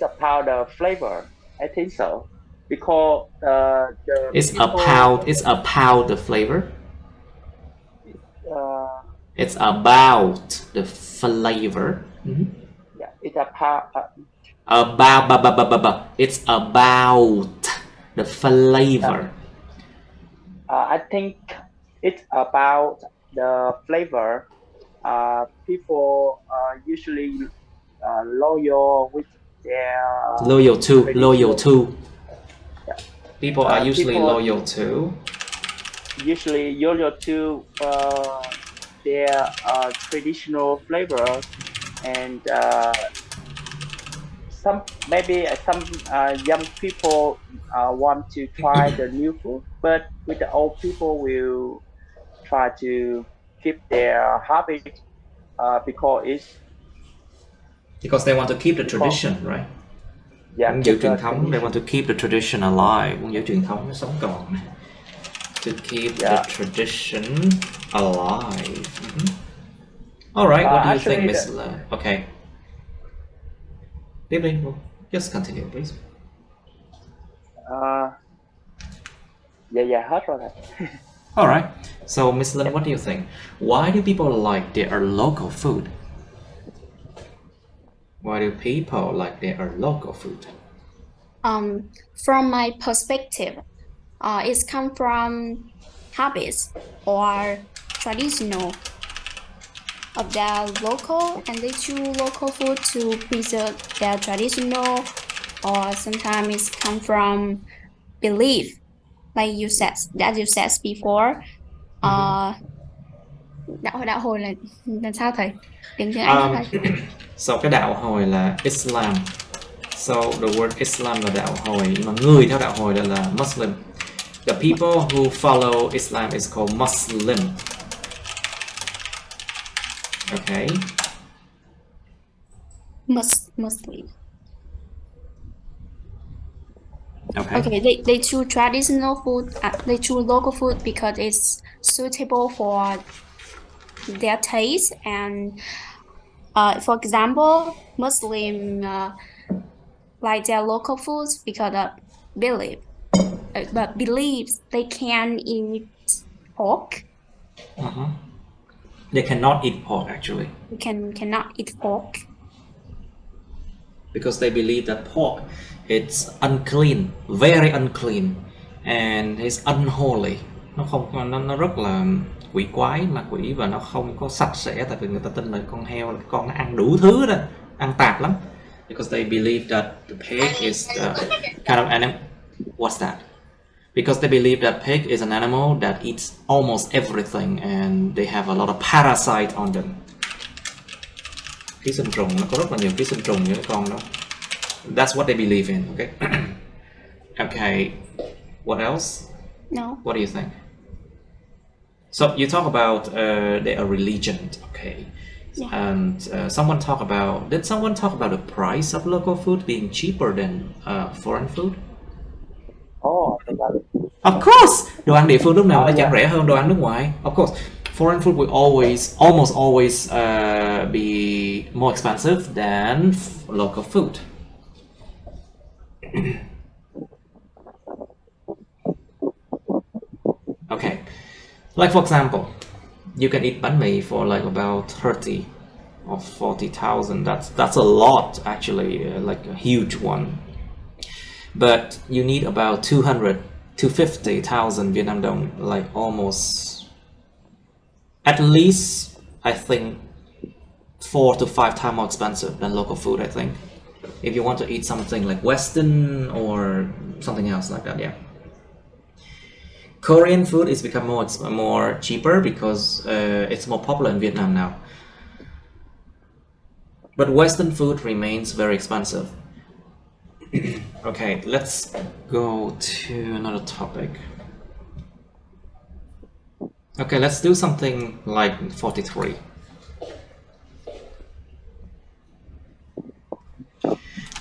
about the flavor. I think so, because It's about the flavor. It's about the flavor. Yeah, it's about It's about The flavor. I think it's about the flavor. People usually loyal with their Loyal to. Yeah. People are usually people loyal to. Usually loyal to their traditional flavors, and some young people want to try the new food, but with the old people will try to keep their habit Because they want to keep the tradition, right? Yeah, Muốn giữ truyền thống, they want to keep the tradition alive. Muốn giữ truyền thống nó sống còn. To keep the tradition alive. All right, what do you think, Miss? Okay. Just continue, please. Yeah, hết rồi. All right. So, Miss Lin, what do you think? Why do people like their local food? Why do people like their local food? From my perspective, it's come from habits or traditional of their local, and they choose local food to preserve their traditional, or sometimes it's come from belief, like you said before. Đạo hồi là sao thầy? Tiếng Anh thầy. So cái đạo hồi là Islam. So the word Islam là đạo hồi, mà người theo đạo hồi là Muslim. The people who follow Islam is called Muslim. Okay. Muslim. Okay. They choose traditional food. They choose local food because it's suitable for their taste. And for example, Muslim like their local foods because of belief. But believes they can eat pork. They cannot eat pork, actually. They cannot eat pork because they believe that pork it's unclean, very unclean, and it's unholy. Nó rất là quỷ quái, ma quỷ, và nó không có sạch sẽ, tại vì người ta tin là con heo, con nó ăn đủ thứ đó, ăn tạp lắm. Because they believe that the pig is kind of animal. What's that? Because they believe that pig is an animal that eats almost everything, and they have a lot of parasite on them. Ký sinh trùng, nó có rất là nhiều ký sinh trùng như cái con đó. That's what they believe in. Okay. Okay. What else? No. What do you think? So you talk about their religion. Okay. Yeah. And someone talk about. Did someone talk about the price of local food being cheaper than foreign food? Of course. Đồ ăn địa phương lúc nào nó chẳng rẻ hơn đồ ăn nước ngoài. Of course. Foreign food will almost always be more expensive than local food. Okay, like for example, you can eat bánh mì for like about 30 or 40,000. That's a lot, actually, like a huge one. But you need about 200 to 50,000 Vietnam dong, like almost, at least, I think 4 to 5 times more expensive than local food, I think. If you want to eat something like Western or something else like that, yeah. Korean food is become more cheaper because it's more popular in Vietnam now. But Western food remains very expensive. Okay, let's go to another topic. Okay, let's do something like 43.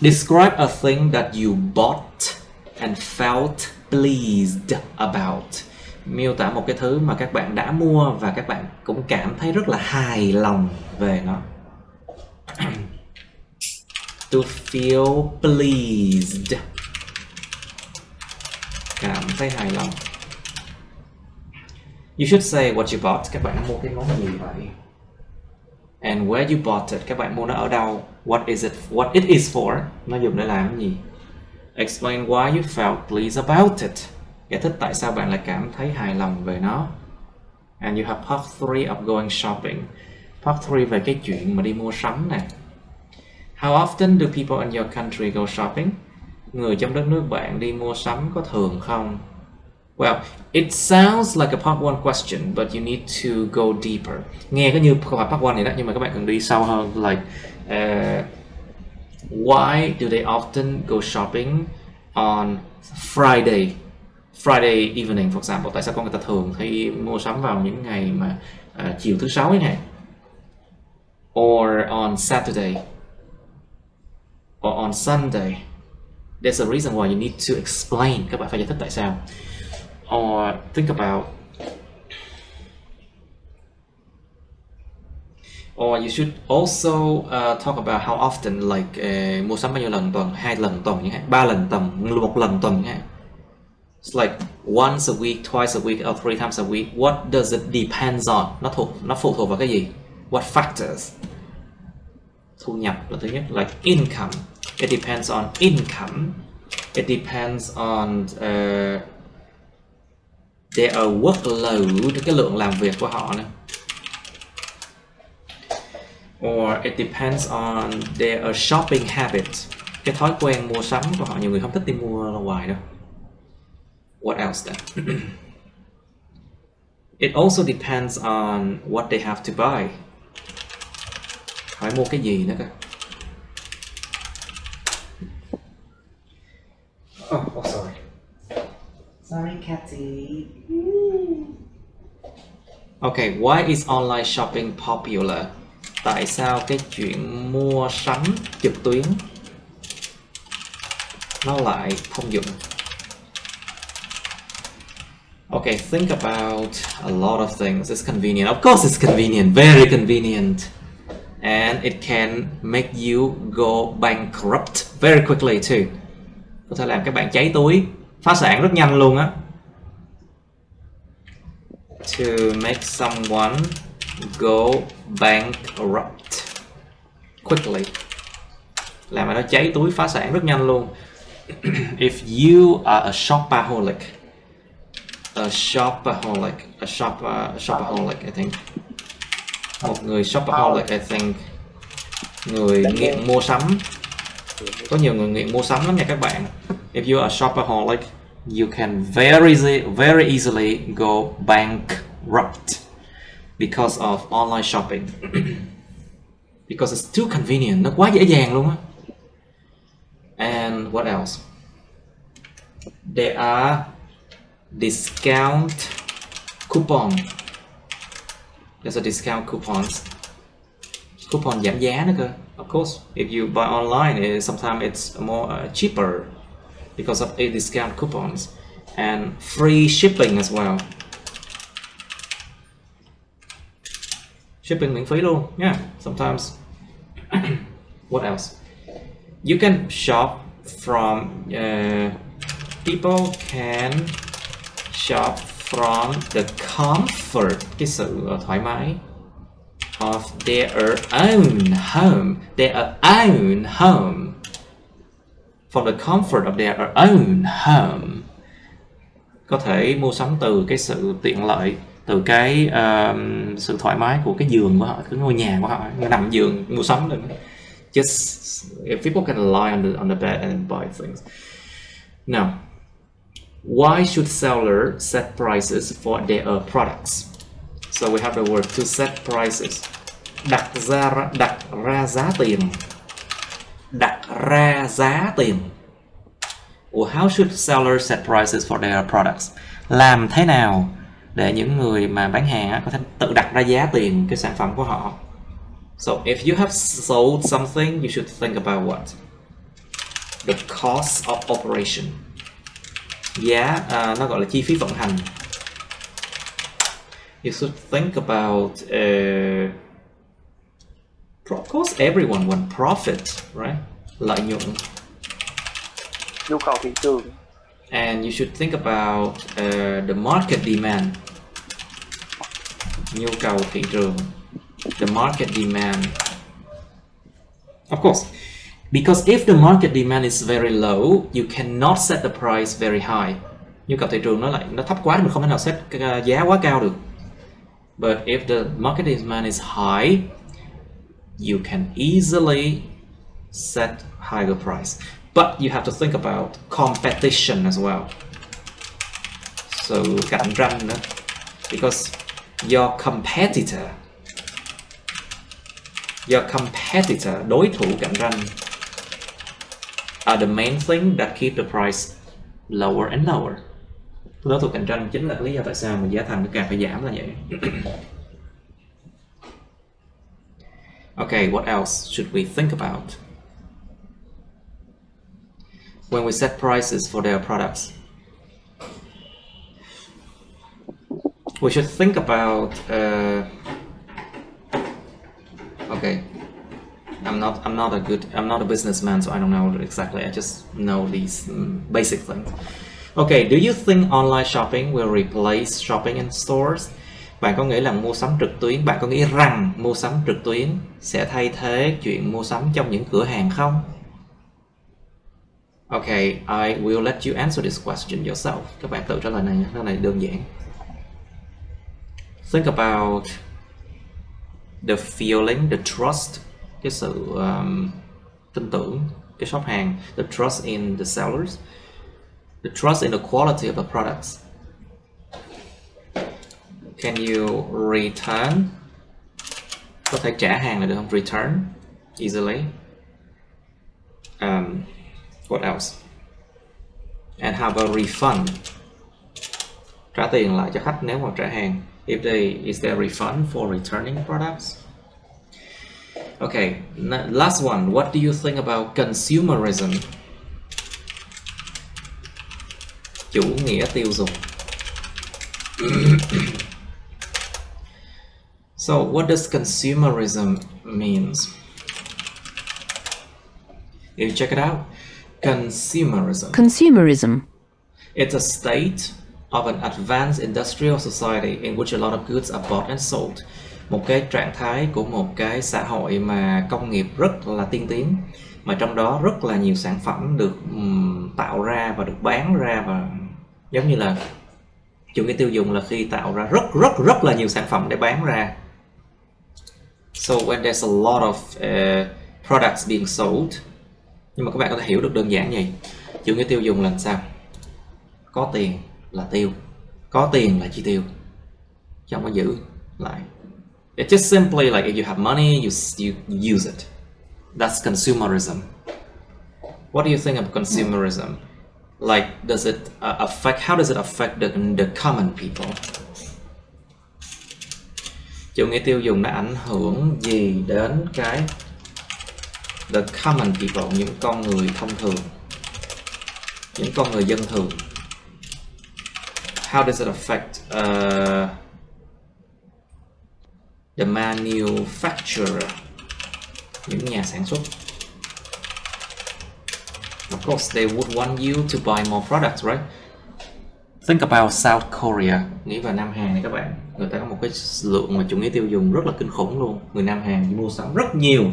Describe a thing that you bought and felt pleased about. Miêu tả một cái thứ mà các bạn đã mua và các bạn cũng cảm thấy rất là hài lòng về nó. To feel pleased. Cảm thấy hài lòng. You should say what you bought. Các bạn đã mua cái món gì vậy? And where you bought it. Các bạn mua nó ở đâu? What it is for? Nó dùng để làm cái gì? Explain why you felt pleased about it. Giải thích tại sao bạn lại cảm thấy hài lòng về nó. And you have part 3 of going shopping. Part 3 về cái chuyện mà đi mua sắm nè. How often do people in your country go shopping? Người trong đất nước bạn đi mua sắm có thường không? Well, it sounds like a part 1 question, but you need to go deeper. Nghe có như câu hỏi part 1 này đó, nhưng mà các bạn cần đi sâu hơn. Like, why do they often go shopping on Friday evening, for example? Tại sao con người ta thường hay mua sắm vào những ngày mà chiều thứ sáu ấy này? Or on Saturday? Or on Sunday? There's a reason why you need to explain. Các bạn phải giải thích tại sao. Or think about, or you should also talk about how often, like mua sắm bao nhiêu lần tuần, 2 lần tuần, 3 lần tuần, 1 lần tuần. It's like once a week, twice a week, or 3 times a week. What does it depends on? Nó phụ thuộc vào cái gì? What factors? Thu nhập là thứ nhất. Like income, it depends on income. It depends on their workload, cái lượng làm việc của họ nữa. Or it depends on their shopping habits, cái thói quen mua sắm của họ. Nhiều người không thích đi mua ở ngoài đâu. What else then? It also depends on what they have to buy. Phải mua cái gì nữa cơ. Oh, sorry. Sorry, Cathy. Okay, why is online shopping popular? Tại sao cái chuyện mua sắm trực tuyến nó lại thông dụng? Okay, think about a lot of things. It's convenient. Of course it's convenient, very convenient. And it can make you go bankrupt very quickly too. Có thể làm các bạn cháy túi, phá sản rất nhanh luôn á. To make someone go bankrupt quickly. Làm ai đó cháy túi, phá sản rất nhanh luôn. If you are a shopaholic, I think. Một người shopaholic, I think. Người nghiện mua sắm. Có nhiều người nghiện mua sắm lắm nha các bạn. If you are a shopaholic, you can very easily go bankrupt because of online shopping. Because it's too convenient, nó quá dễ dàng luôn á. And what else? There are discount coupon. There's a discount coupon giảm giá nữa cơ. Of course, if you buy online, sometimes it's more cheaper because of a discount coupons and free shipping as well. Shipping miễn phí luôn, yeah. Sometimes. What else? You can shop from. People can shop from the comfort, cái sự thoải mái of their own home. From the comfort of their own home. Có thể mua sắm từ cái sự tiện lợi, từ cái sự thoải mái của cái giường của họ, cái ngôi nhà của họ, nằm giường mua sắm được. Just if people can lie on the bed and buy things. Now, why should sellers set prices for their products? So we have the word to set prices. Đặt ra giá tiền. Well, how should sellers set prices for their products? Làm thế nào để những người mà bán hàng có thể tự đặt ra giá tiền cái sản phẩm của họ? So if you have sold something, you should think about what? The cost of operation. Giá, nó gọi là chi phí vận hành. You should think about, of course, everyone wants profit, right? Lợi nhuận. Nhu cầu thị trường. And you should think about the market demand. Nhu cầu thị trường. The market demand. Of course, Because if the market demand is very low, you cannot set the price very high. Nhu cầu thị trường nó thấp quá thì mình không thể nào set giá quá cao được. But if the market demand is high, you can easily set higher price. But you have to think about competition as well. So cạnh tranh nữa. Because your competitor, đối thủ cạnh tranh, are the main thing that keep the price lower and lower. Đối thủ cạnh tranh chính là lý do tại sao mà giá thành nó càng phải giảm là vậy. Okay, what else should we think about when we set prices for their products? We should think about okay, I'm not a businessman, so I don't know exactly. I just know these basic things. Okay, do you think online shopping will replace shopping in stores? Bạn có nghĩ là mua sắm trực tuyến, bạn có nghĩ rằng mua sắm trực tuyến sẽ thay thế chuyện mua sắm trong những cửa hàng không? Okay, I will let you answer this question yourself. Các bạn tự trả lời này, cái này đơn giản. Think about the feeling, the trust, cái sự tin tưởng cái shop hàng, the trust in the sellers, the trust in the quality of the products. Can you return? Có thể trả hàng là được không? Return easily. What else? And how about refund? Trả tiền lại cho khách nếu mà trả hàng. Is there a refund for returning products? Okay, last one. What do you think about consumerism? Chủ nghĩa tiêu dùng. So, what does consumerism means? If you check it out, consumerism. It's a state of an advanced industrial society in which a lot of goods are bought and sold. Một cái trạng thái của một cái xã hội mà công nghiệp rất là tiên tiến, mà trong đó rất là nhiều sản phẩm được tạo ra và được bán ra, và giống như là chủ nghĩa tiêu dùng là khi tạo ra rất là nhiều sản phẩm để bán ra. So when there's a lot of products being sold, nhưng mà các bạn có thể hiểu được đơn giản vậy. Chủ nghĩa tiêu dùng là sao? Có tiền là tiêu, có tiền là chi tiêu, chứ không có giữ lại. It's just simply like if you have money, you use it. That's consumerism. What do you think of consumerism? Like, does it how does it affect the common people? Chủ nghĩa tiêu dùng đã ảnh hưởng gì đến the common people, những con người thông thường, những con người dân thường? How does it affect the manufacturer, những nhà sản xuất? Of course, they would want you to buy more products, right? Think about South Korea. Nghĩ vào Nam Hàn này các bạn. Người ta có một cái lượng mà chủ nghĩa tiêu dùng rất là kinh khủng luôn. Người Nam Hàn mua sắm rất nhiều.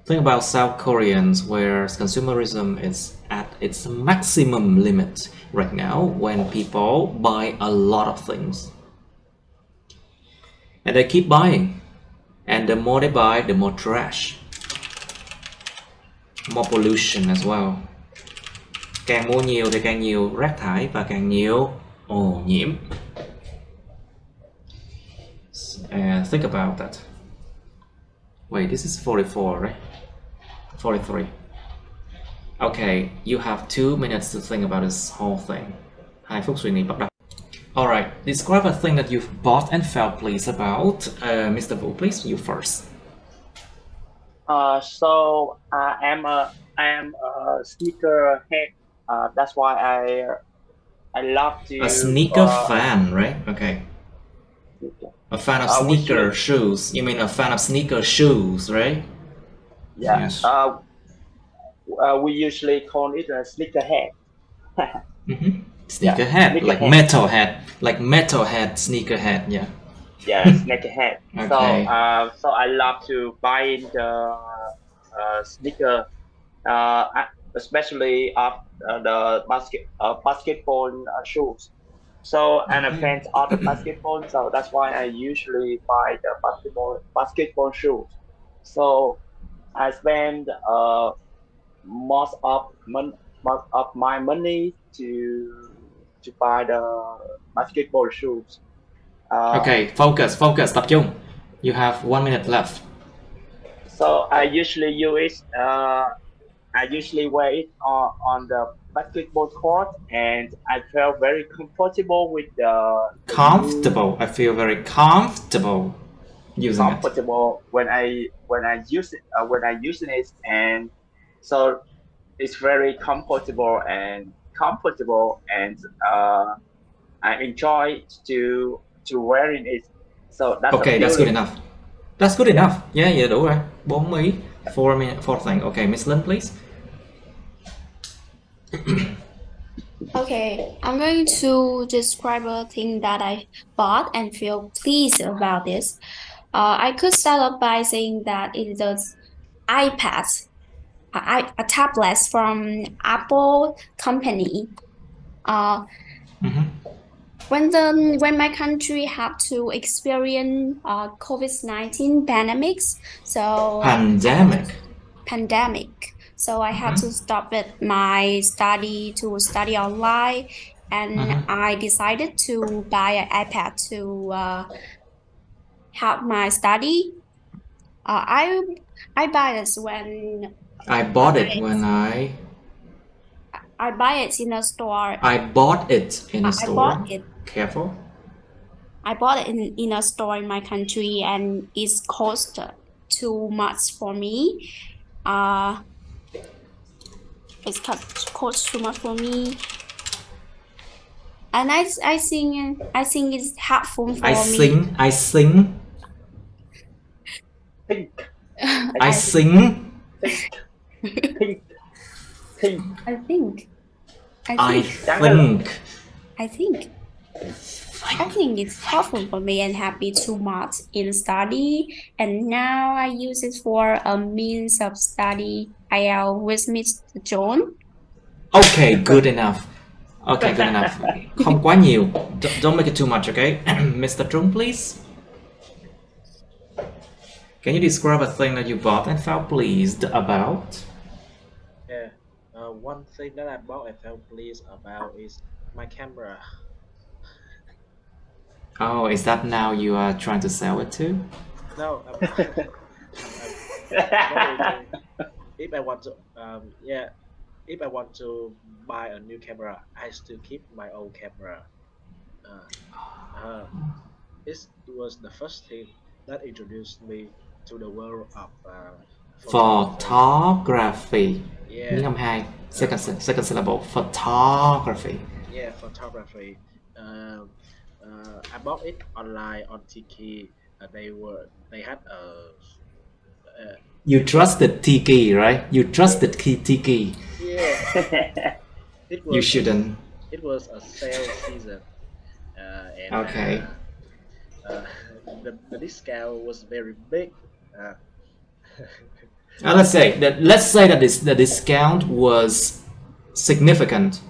Think about South Koreans where consumerism is at its maximum limit right now when people buy a lot of things. And they keep buying. And the more they buy, the more trash. More pollution as well. Càng mua nhiều thì càng nhiều rác thải và càng nhiều ô nhiễm. Think about that. Wait, this is 44, right? 43. Okay, you have 2 minutes to think about this whole thing. 2 phút suy nghĩ bắt đầu. Alright, describe a thing that you've bought and felt pleased about. Mr. Vũ, please, you first. So I am a sneakerhead. That's why I love to. A sneaker fan, right? Okay. A fan of sneaker shoes. You mean a fan of sneaker shoes, right? Yeah. Yes. We usually call it a sneakerhead. Sneakerhead, yeah, like metalhead, sneakerhead, yeah. Yeah, sneakerhead. Okay. So I love to buy sneaker, especially of the basketball shoes. So and a fans of the basketball, so that's why I usually buy the basketball shoes. So I spend most of my money to buy the basketball shoes. Okay, focus, tập trung. You have 1 minute left. So I usually wear it on the basketball court, and I felt very comfortable with the Comfortable. I feel very comfortable using it. comfortable when I use it when I using it, and so it's very comfortable and I enjoy to wearing it. So that's Okay, a that's good feeling. enough. That's good enough. Yeah, yeah, đủ rồi. 4 Mỹ. 4 minute, 4 thing. Okay, Miss Lynn, please. Okay, I'm going to describe a thing that I bought and feel pleased about this. I could start off by saying that it is an iPad, a tablet from Apple company. Mhm. When my country had to experience COVID-19 pandemics, so Pandemic. so I had to stop it my study to study online, and I decided to buy an iPad to help my study. I buy this when I bought it when I buy it in a store. I bought it in a I store. bought it. Careful. I bought it in a store in my country, and it's cost too much for me. It's cost too much for me, and I think it's helpful for I me. sing. Think. I sing. Think. I think it's helpful for me and happy too much in study, and now I use it for a means of study IELTS with Mr. John. Okay, good enough. Okay, good enough. Không quá nhiều. Don't make it too much, okay? Mr. Trung, please. Can you describe a thing that you bought and felt pleased about? Yeah. One thing that I bought and felt pleased about is my camera. Oh, is that now you are trying to sell it too? No, if I want to, if I want to buy a new camera, I still keep my old camera. It was the first thing that introduced me to the world of Photography. Yeah. Những âm hai. Second syllable. Photography. Yeah, photography. I bought it online on Tiki. They had You trusted Tiki, right? You trusted Tiki. Yeah. You shouldn't. It was a sale season. And Okay. The discount was very big. Let's say that the discount was significant.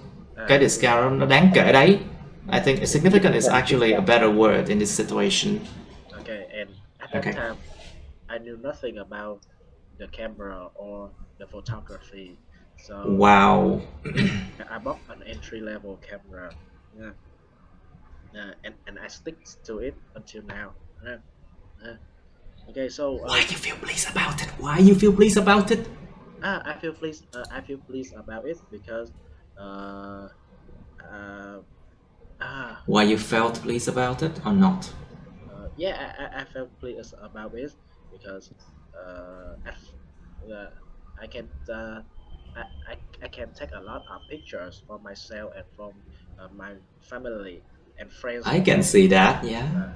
Cái discount nó đáng kể đấy. I think significant is actually a better word in this situation. Okay, and at that time, I knew nothing about the camera or the photography. So wow. I bought an entry-level camera. Yeah. And I stick to it until now. Okay, so why you feel pleased about it? Why you feel pleased about it? I feel pleased. I feel pleased about it because why you felt pleased about it or not? I felt pleased about it because I can I can take a lot of pictures for myself and from my family and friends. I can see that, yeah.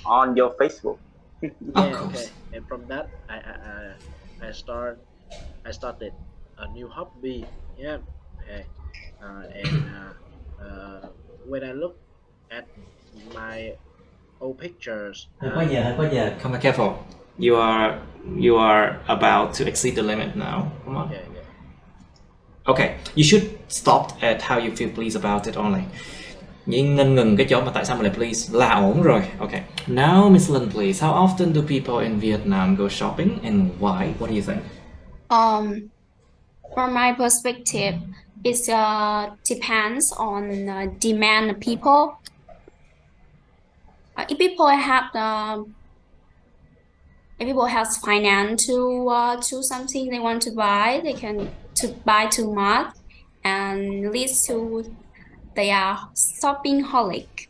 On your Facebook. Of course. Okay. And from that, I started a new hobby. Yeah. Okay. When I look at my old pictures. Hơi quá giờ. Come on, careful. You are about to exceed the limit now. Come on. Yeah, yeah. Okay, you should stop at how you feel please about it only. Nhưng nên ngừng cái chỗ mà tại sao mình lại please là ổn rồi. Okay. Now, Miss Lin, please. How often do people in Vietnam go shopping and why? What do you think? From my perspective, it depends on demand of people. If people has finance to choose something they want to buy, they can to buy too much, and leads to they are shoppingaholic.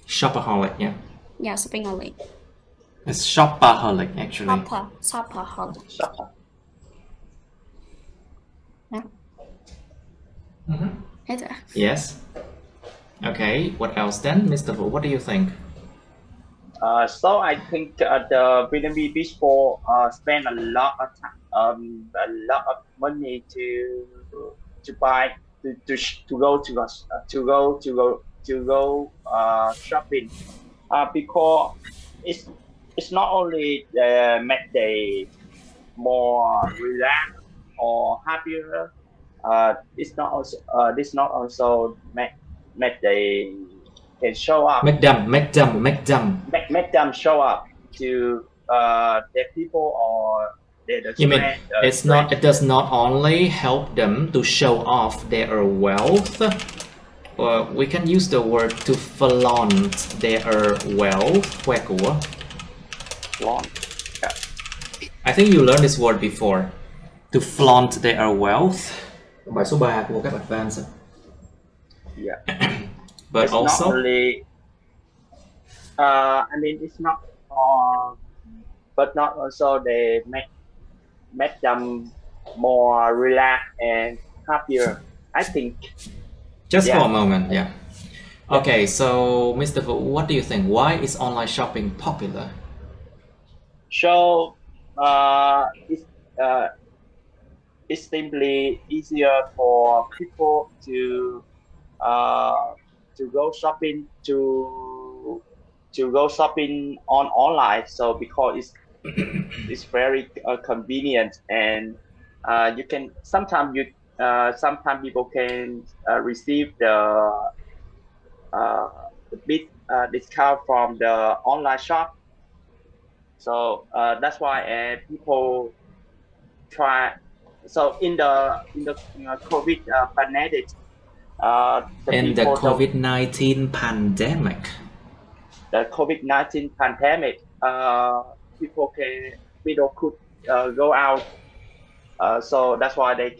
Shopaholic, yeah. Yeah, shoppingaholic. It's shopaholic, actually. Shopaholic. Shopper. Yeah. Yes. Okay, what else then? Mr. Wu, what do you think? So I think the Vietnamese people spend a lot of money to buy to go shopping because it's not only make they more relaxed or happier. It's not also this not also make they can show up. Make them Show up to their people or their You mean friend, it does not only help them to show off their wealth, we can use the word to flaunt their wealth, khoe của. Flaunt. Yeah. I think you learned this word before. To flaunt their wealth. Bài số 3 của các advanced. Yeah. But it's also not only I mean it's not but not also they make them more relaxed and happier, I think. just Yeah. for a moment, yeah. Okay, so Mr. Wu, what do you think? Why is online shopping popular? So it's simply easier for people to go shopping on online. So because it's very convenient, and you can sometimes people can receive the big discount from the online shop. So that's why people try. So in the COVID pandemic, In the COVID-19 pandemic. The COVID-19 pandemic, people could go out. So that's why they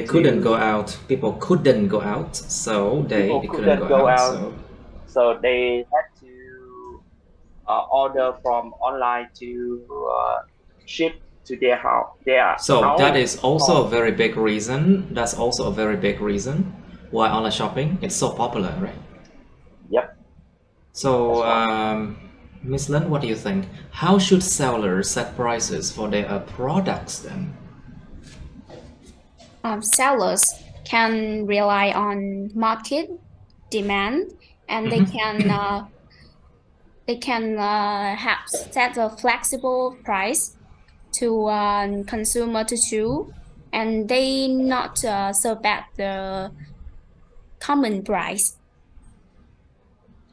couldn't go out. People couldn't go out, so they couldn't go out. So they had to order from online to ship to their house. That is also a very big reason. That's also a very big reason why online shopping is so popular, right? Yep. So, Miss Lin, what do you think? How should sellers set prices for their products then? Sellers can rely on market demand, and they can have set a flexible price to consumer to choose, and they not serve at the common price.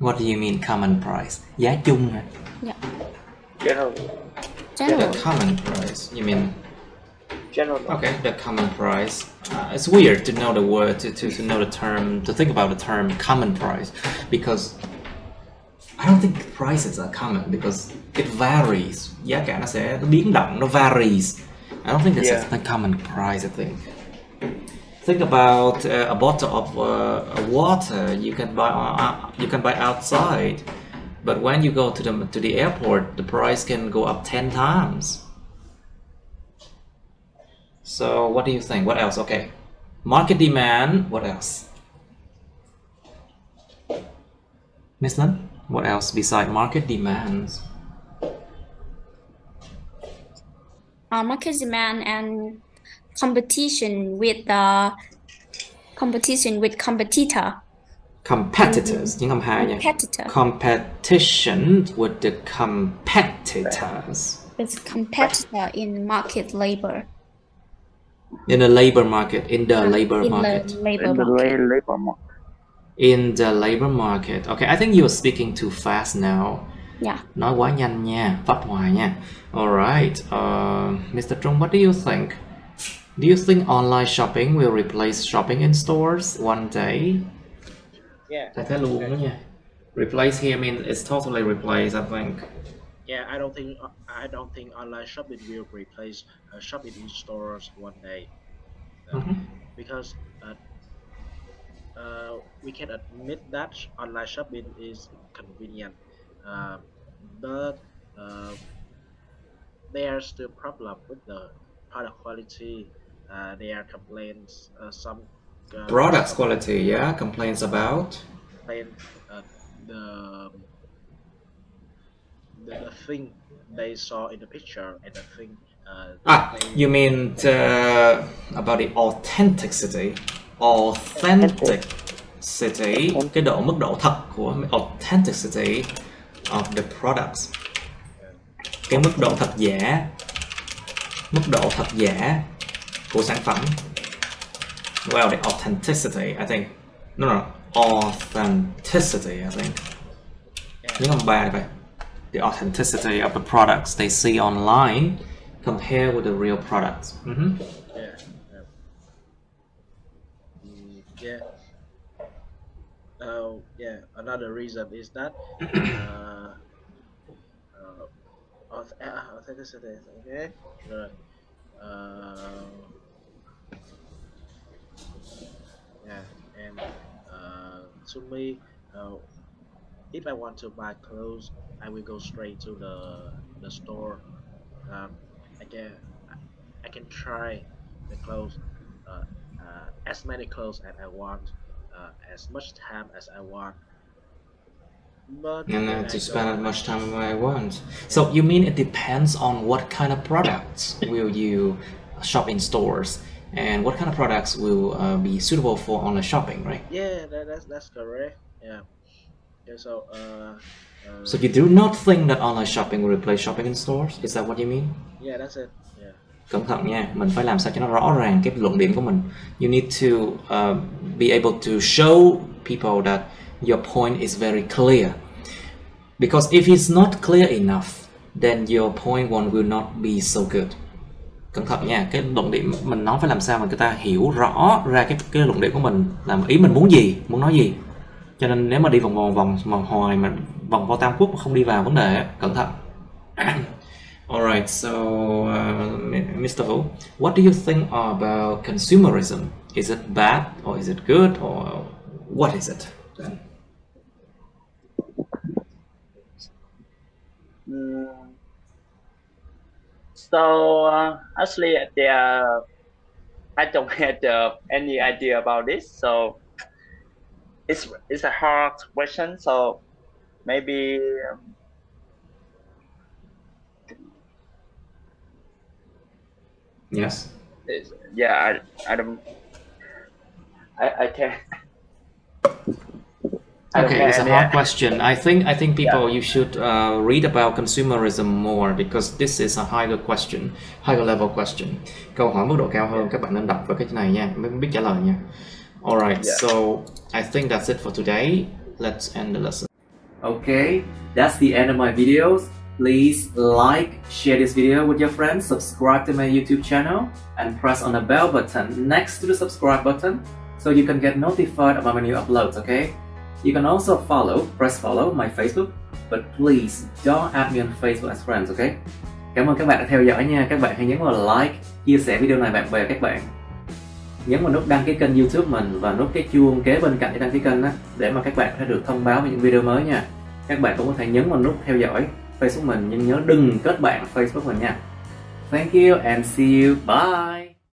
What do you mean common price? Giá chung hả? Yeah. General. The common price. You mean? General. Okay, the common price. It's weird to know the word, to know the term, to think about the term common price, because I don't think prices are common because it varies. Giá cả nó sẽ biến động, nó varies. I don't think that's a common price, I think. Think about a bottle of water you can buy outside, but when you go to the airport, the price can go up 10 times. So what do you think? What else? Okay, market demand. What else? Miss Lin, what else beside market demands? Market demand and competition with competitor. Competitors, những âm hai nha. Competitor. Competition with the competitors. It's competitor in market labor. In the labor market, in the labor market. The labor market. Labor market. In the labor market. Okay, I think you're speaking too fast now. Yeah. Nói quá nhanh nha, vấp hoài nha. Alright, Mr. Trung, what do you think? Do you think online shopping will replace shopping in stores one day? Yeah. Thay thế luôn đó nha. Replace here means it's totally replace, I think. Yeah, I don't think online shopping will replace shopping in stores one day, because we can admit that online shopping is convenient, but there are still problems with the product quality. There are complaints. Some Products quality, yeah. Complaints about the thing they saw in the picture and the thing. You mean about the authenticity? Authenticity, cái độ mức độ thật của authenticity of the products. Cái mức độ thật giả của sản phẩm. Well, the authenticity, I think. No, authenticity, I think. Những âm ba vậy. The authenticity of the products they see online compared with the real products. Yeah. Another reason is that authenticity. Okay. And to me, if I want to buy clothes, I will go straight to the store. I can try the clothes, as many clothes as I want, as much time as I want. But and to spend as much time as I want. So you mean it depends on what kind of products will you shop in stores, and what kind of products will be suitable for online shopping, right? Yeah, that's correct. Yeah. So so you do not think that online shopping will replace shopping in stores? Is that what you mean? Yeah, that's it. Yeah. Cẩn thận nha, mình phải làm sao cho nó rõ ràng cái luận điểm của mình. You need to be able to show people that your point is very clear. Because if it's not clear enough, then your point will not be so good. Cẩn thận nha, cái luận điểm mình nói phải làm sao mà người ta hiểu rõ ra cái luận điểm của mình, làm ý mình muốn gì, muốn nói gì. Cho nên nếu mà đi vòng hoài mà vòng vo tam quốc mà không đi vào vấn đề, cẩn thận. Alright, so Mr. Vũ, what do you think about consumerism? Is it bad or is it good or what is it then? So actually, I don't have any idea about this. So it's a hard question. So maybe Yes. Yeah, I don't. I can't. Okay, it's a hard question. I think people you should read about consumerism more because this is a higher question, higher level question. Câu hỏi mức độ cao hơn, các bạn nên đọc về cái này nha, mới biết trả lời nha. Alright, so I think that's it for today. Let's end the lesson. Okay, that's the end of my videos. Please like, share this video with your friends, subscribe to my YouTube channel, and press on the bell button next to the subscribe button so you can get notified about my new uploads, okay? You can also press follow my Facebook, but please don't add me on Facebook as friends, okay? Cảm ơn các bạn đã theo dõi nha. Các bạn hãy nhấn vào like, chia sẻ video này bạn bè các bạn. Nhấn vào nút đăng ký kênh YouTube mình và nút cái chuông kế bên cạnh để đăng ký kênh đó, để mà các bạn có thể được thông báo về những video mới nha. Các bạn cũng có thể nhấn vào nút theo dõi Facebook mình, nhưng nhớ đừng kết bạn Facebook mình nha. Thank you and see you. Bye.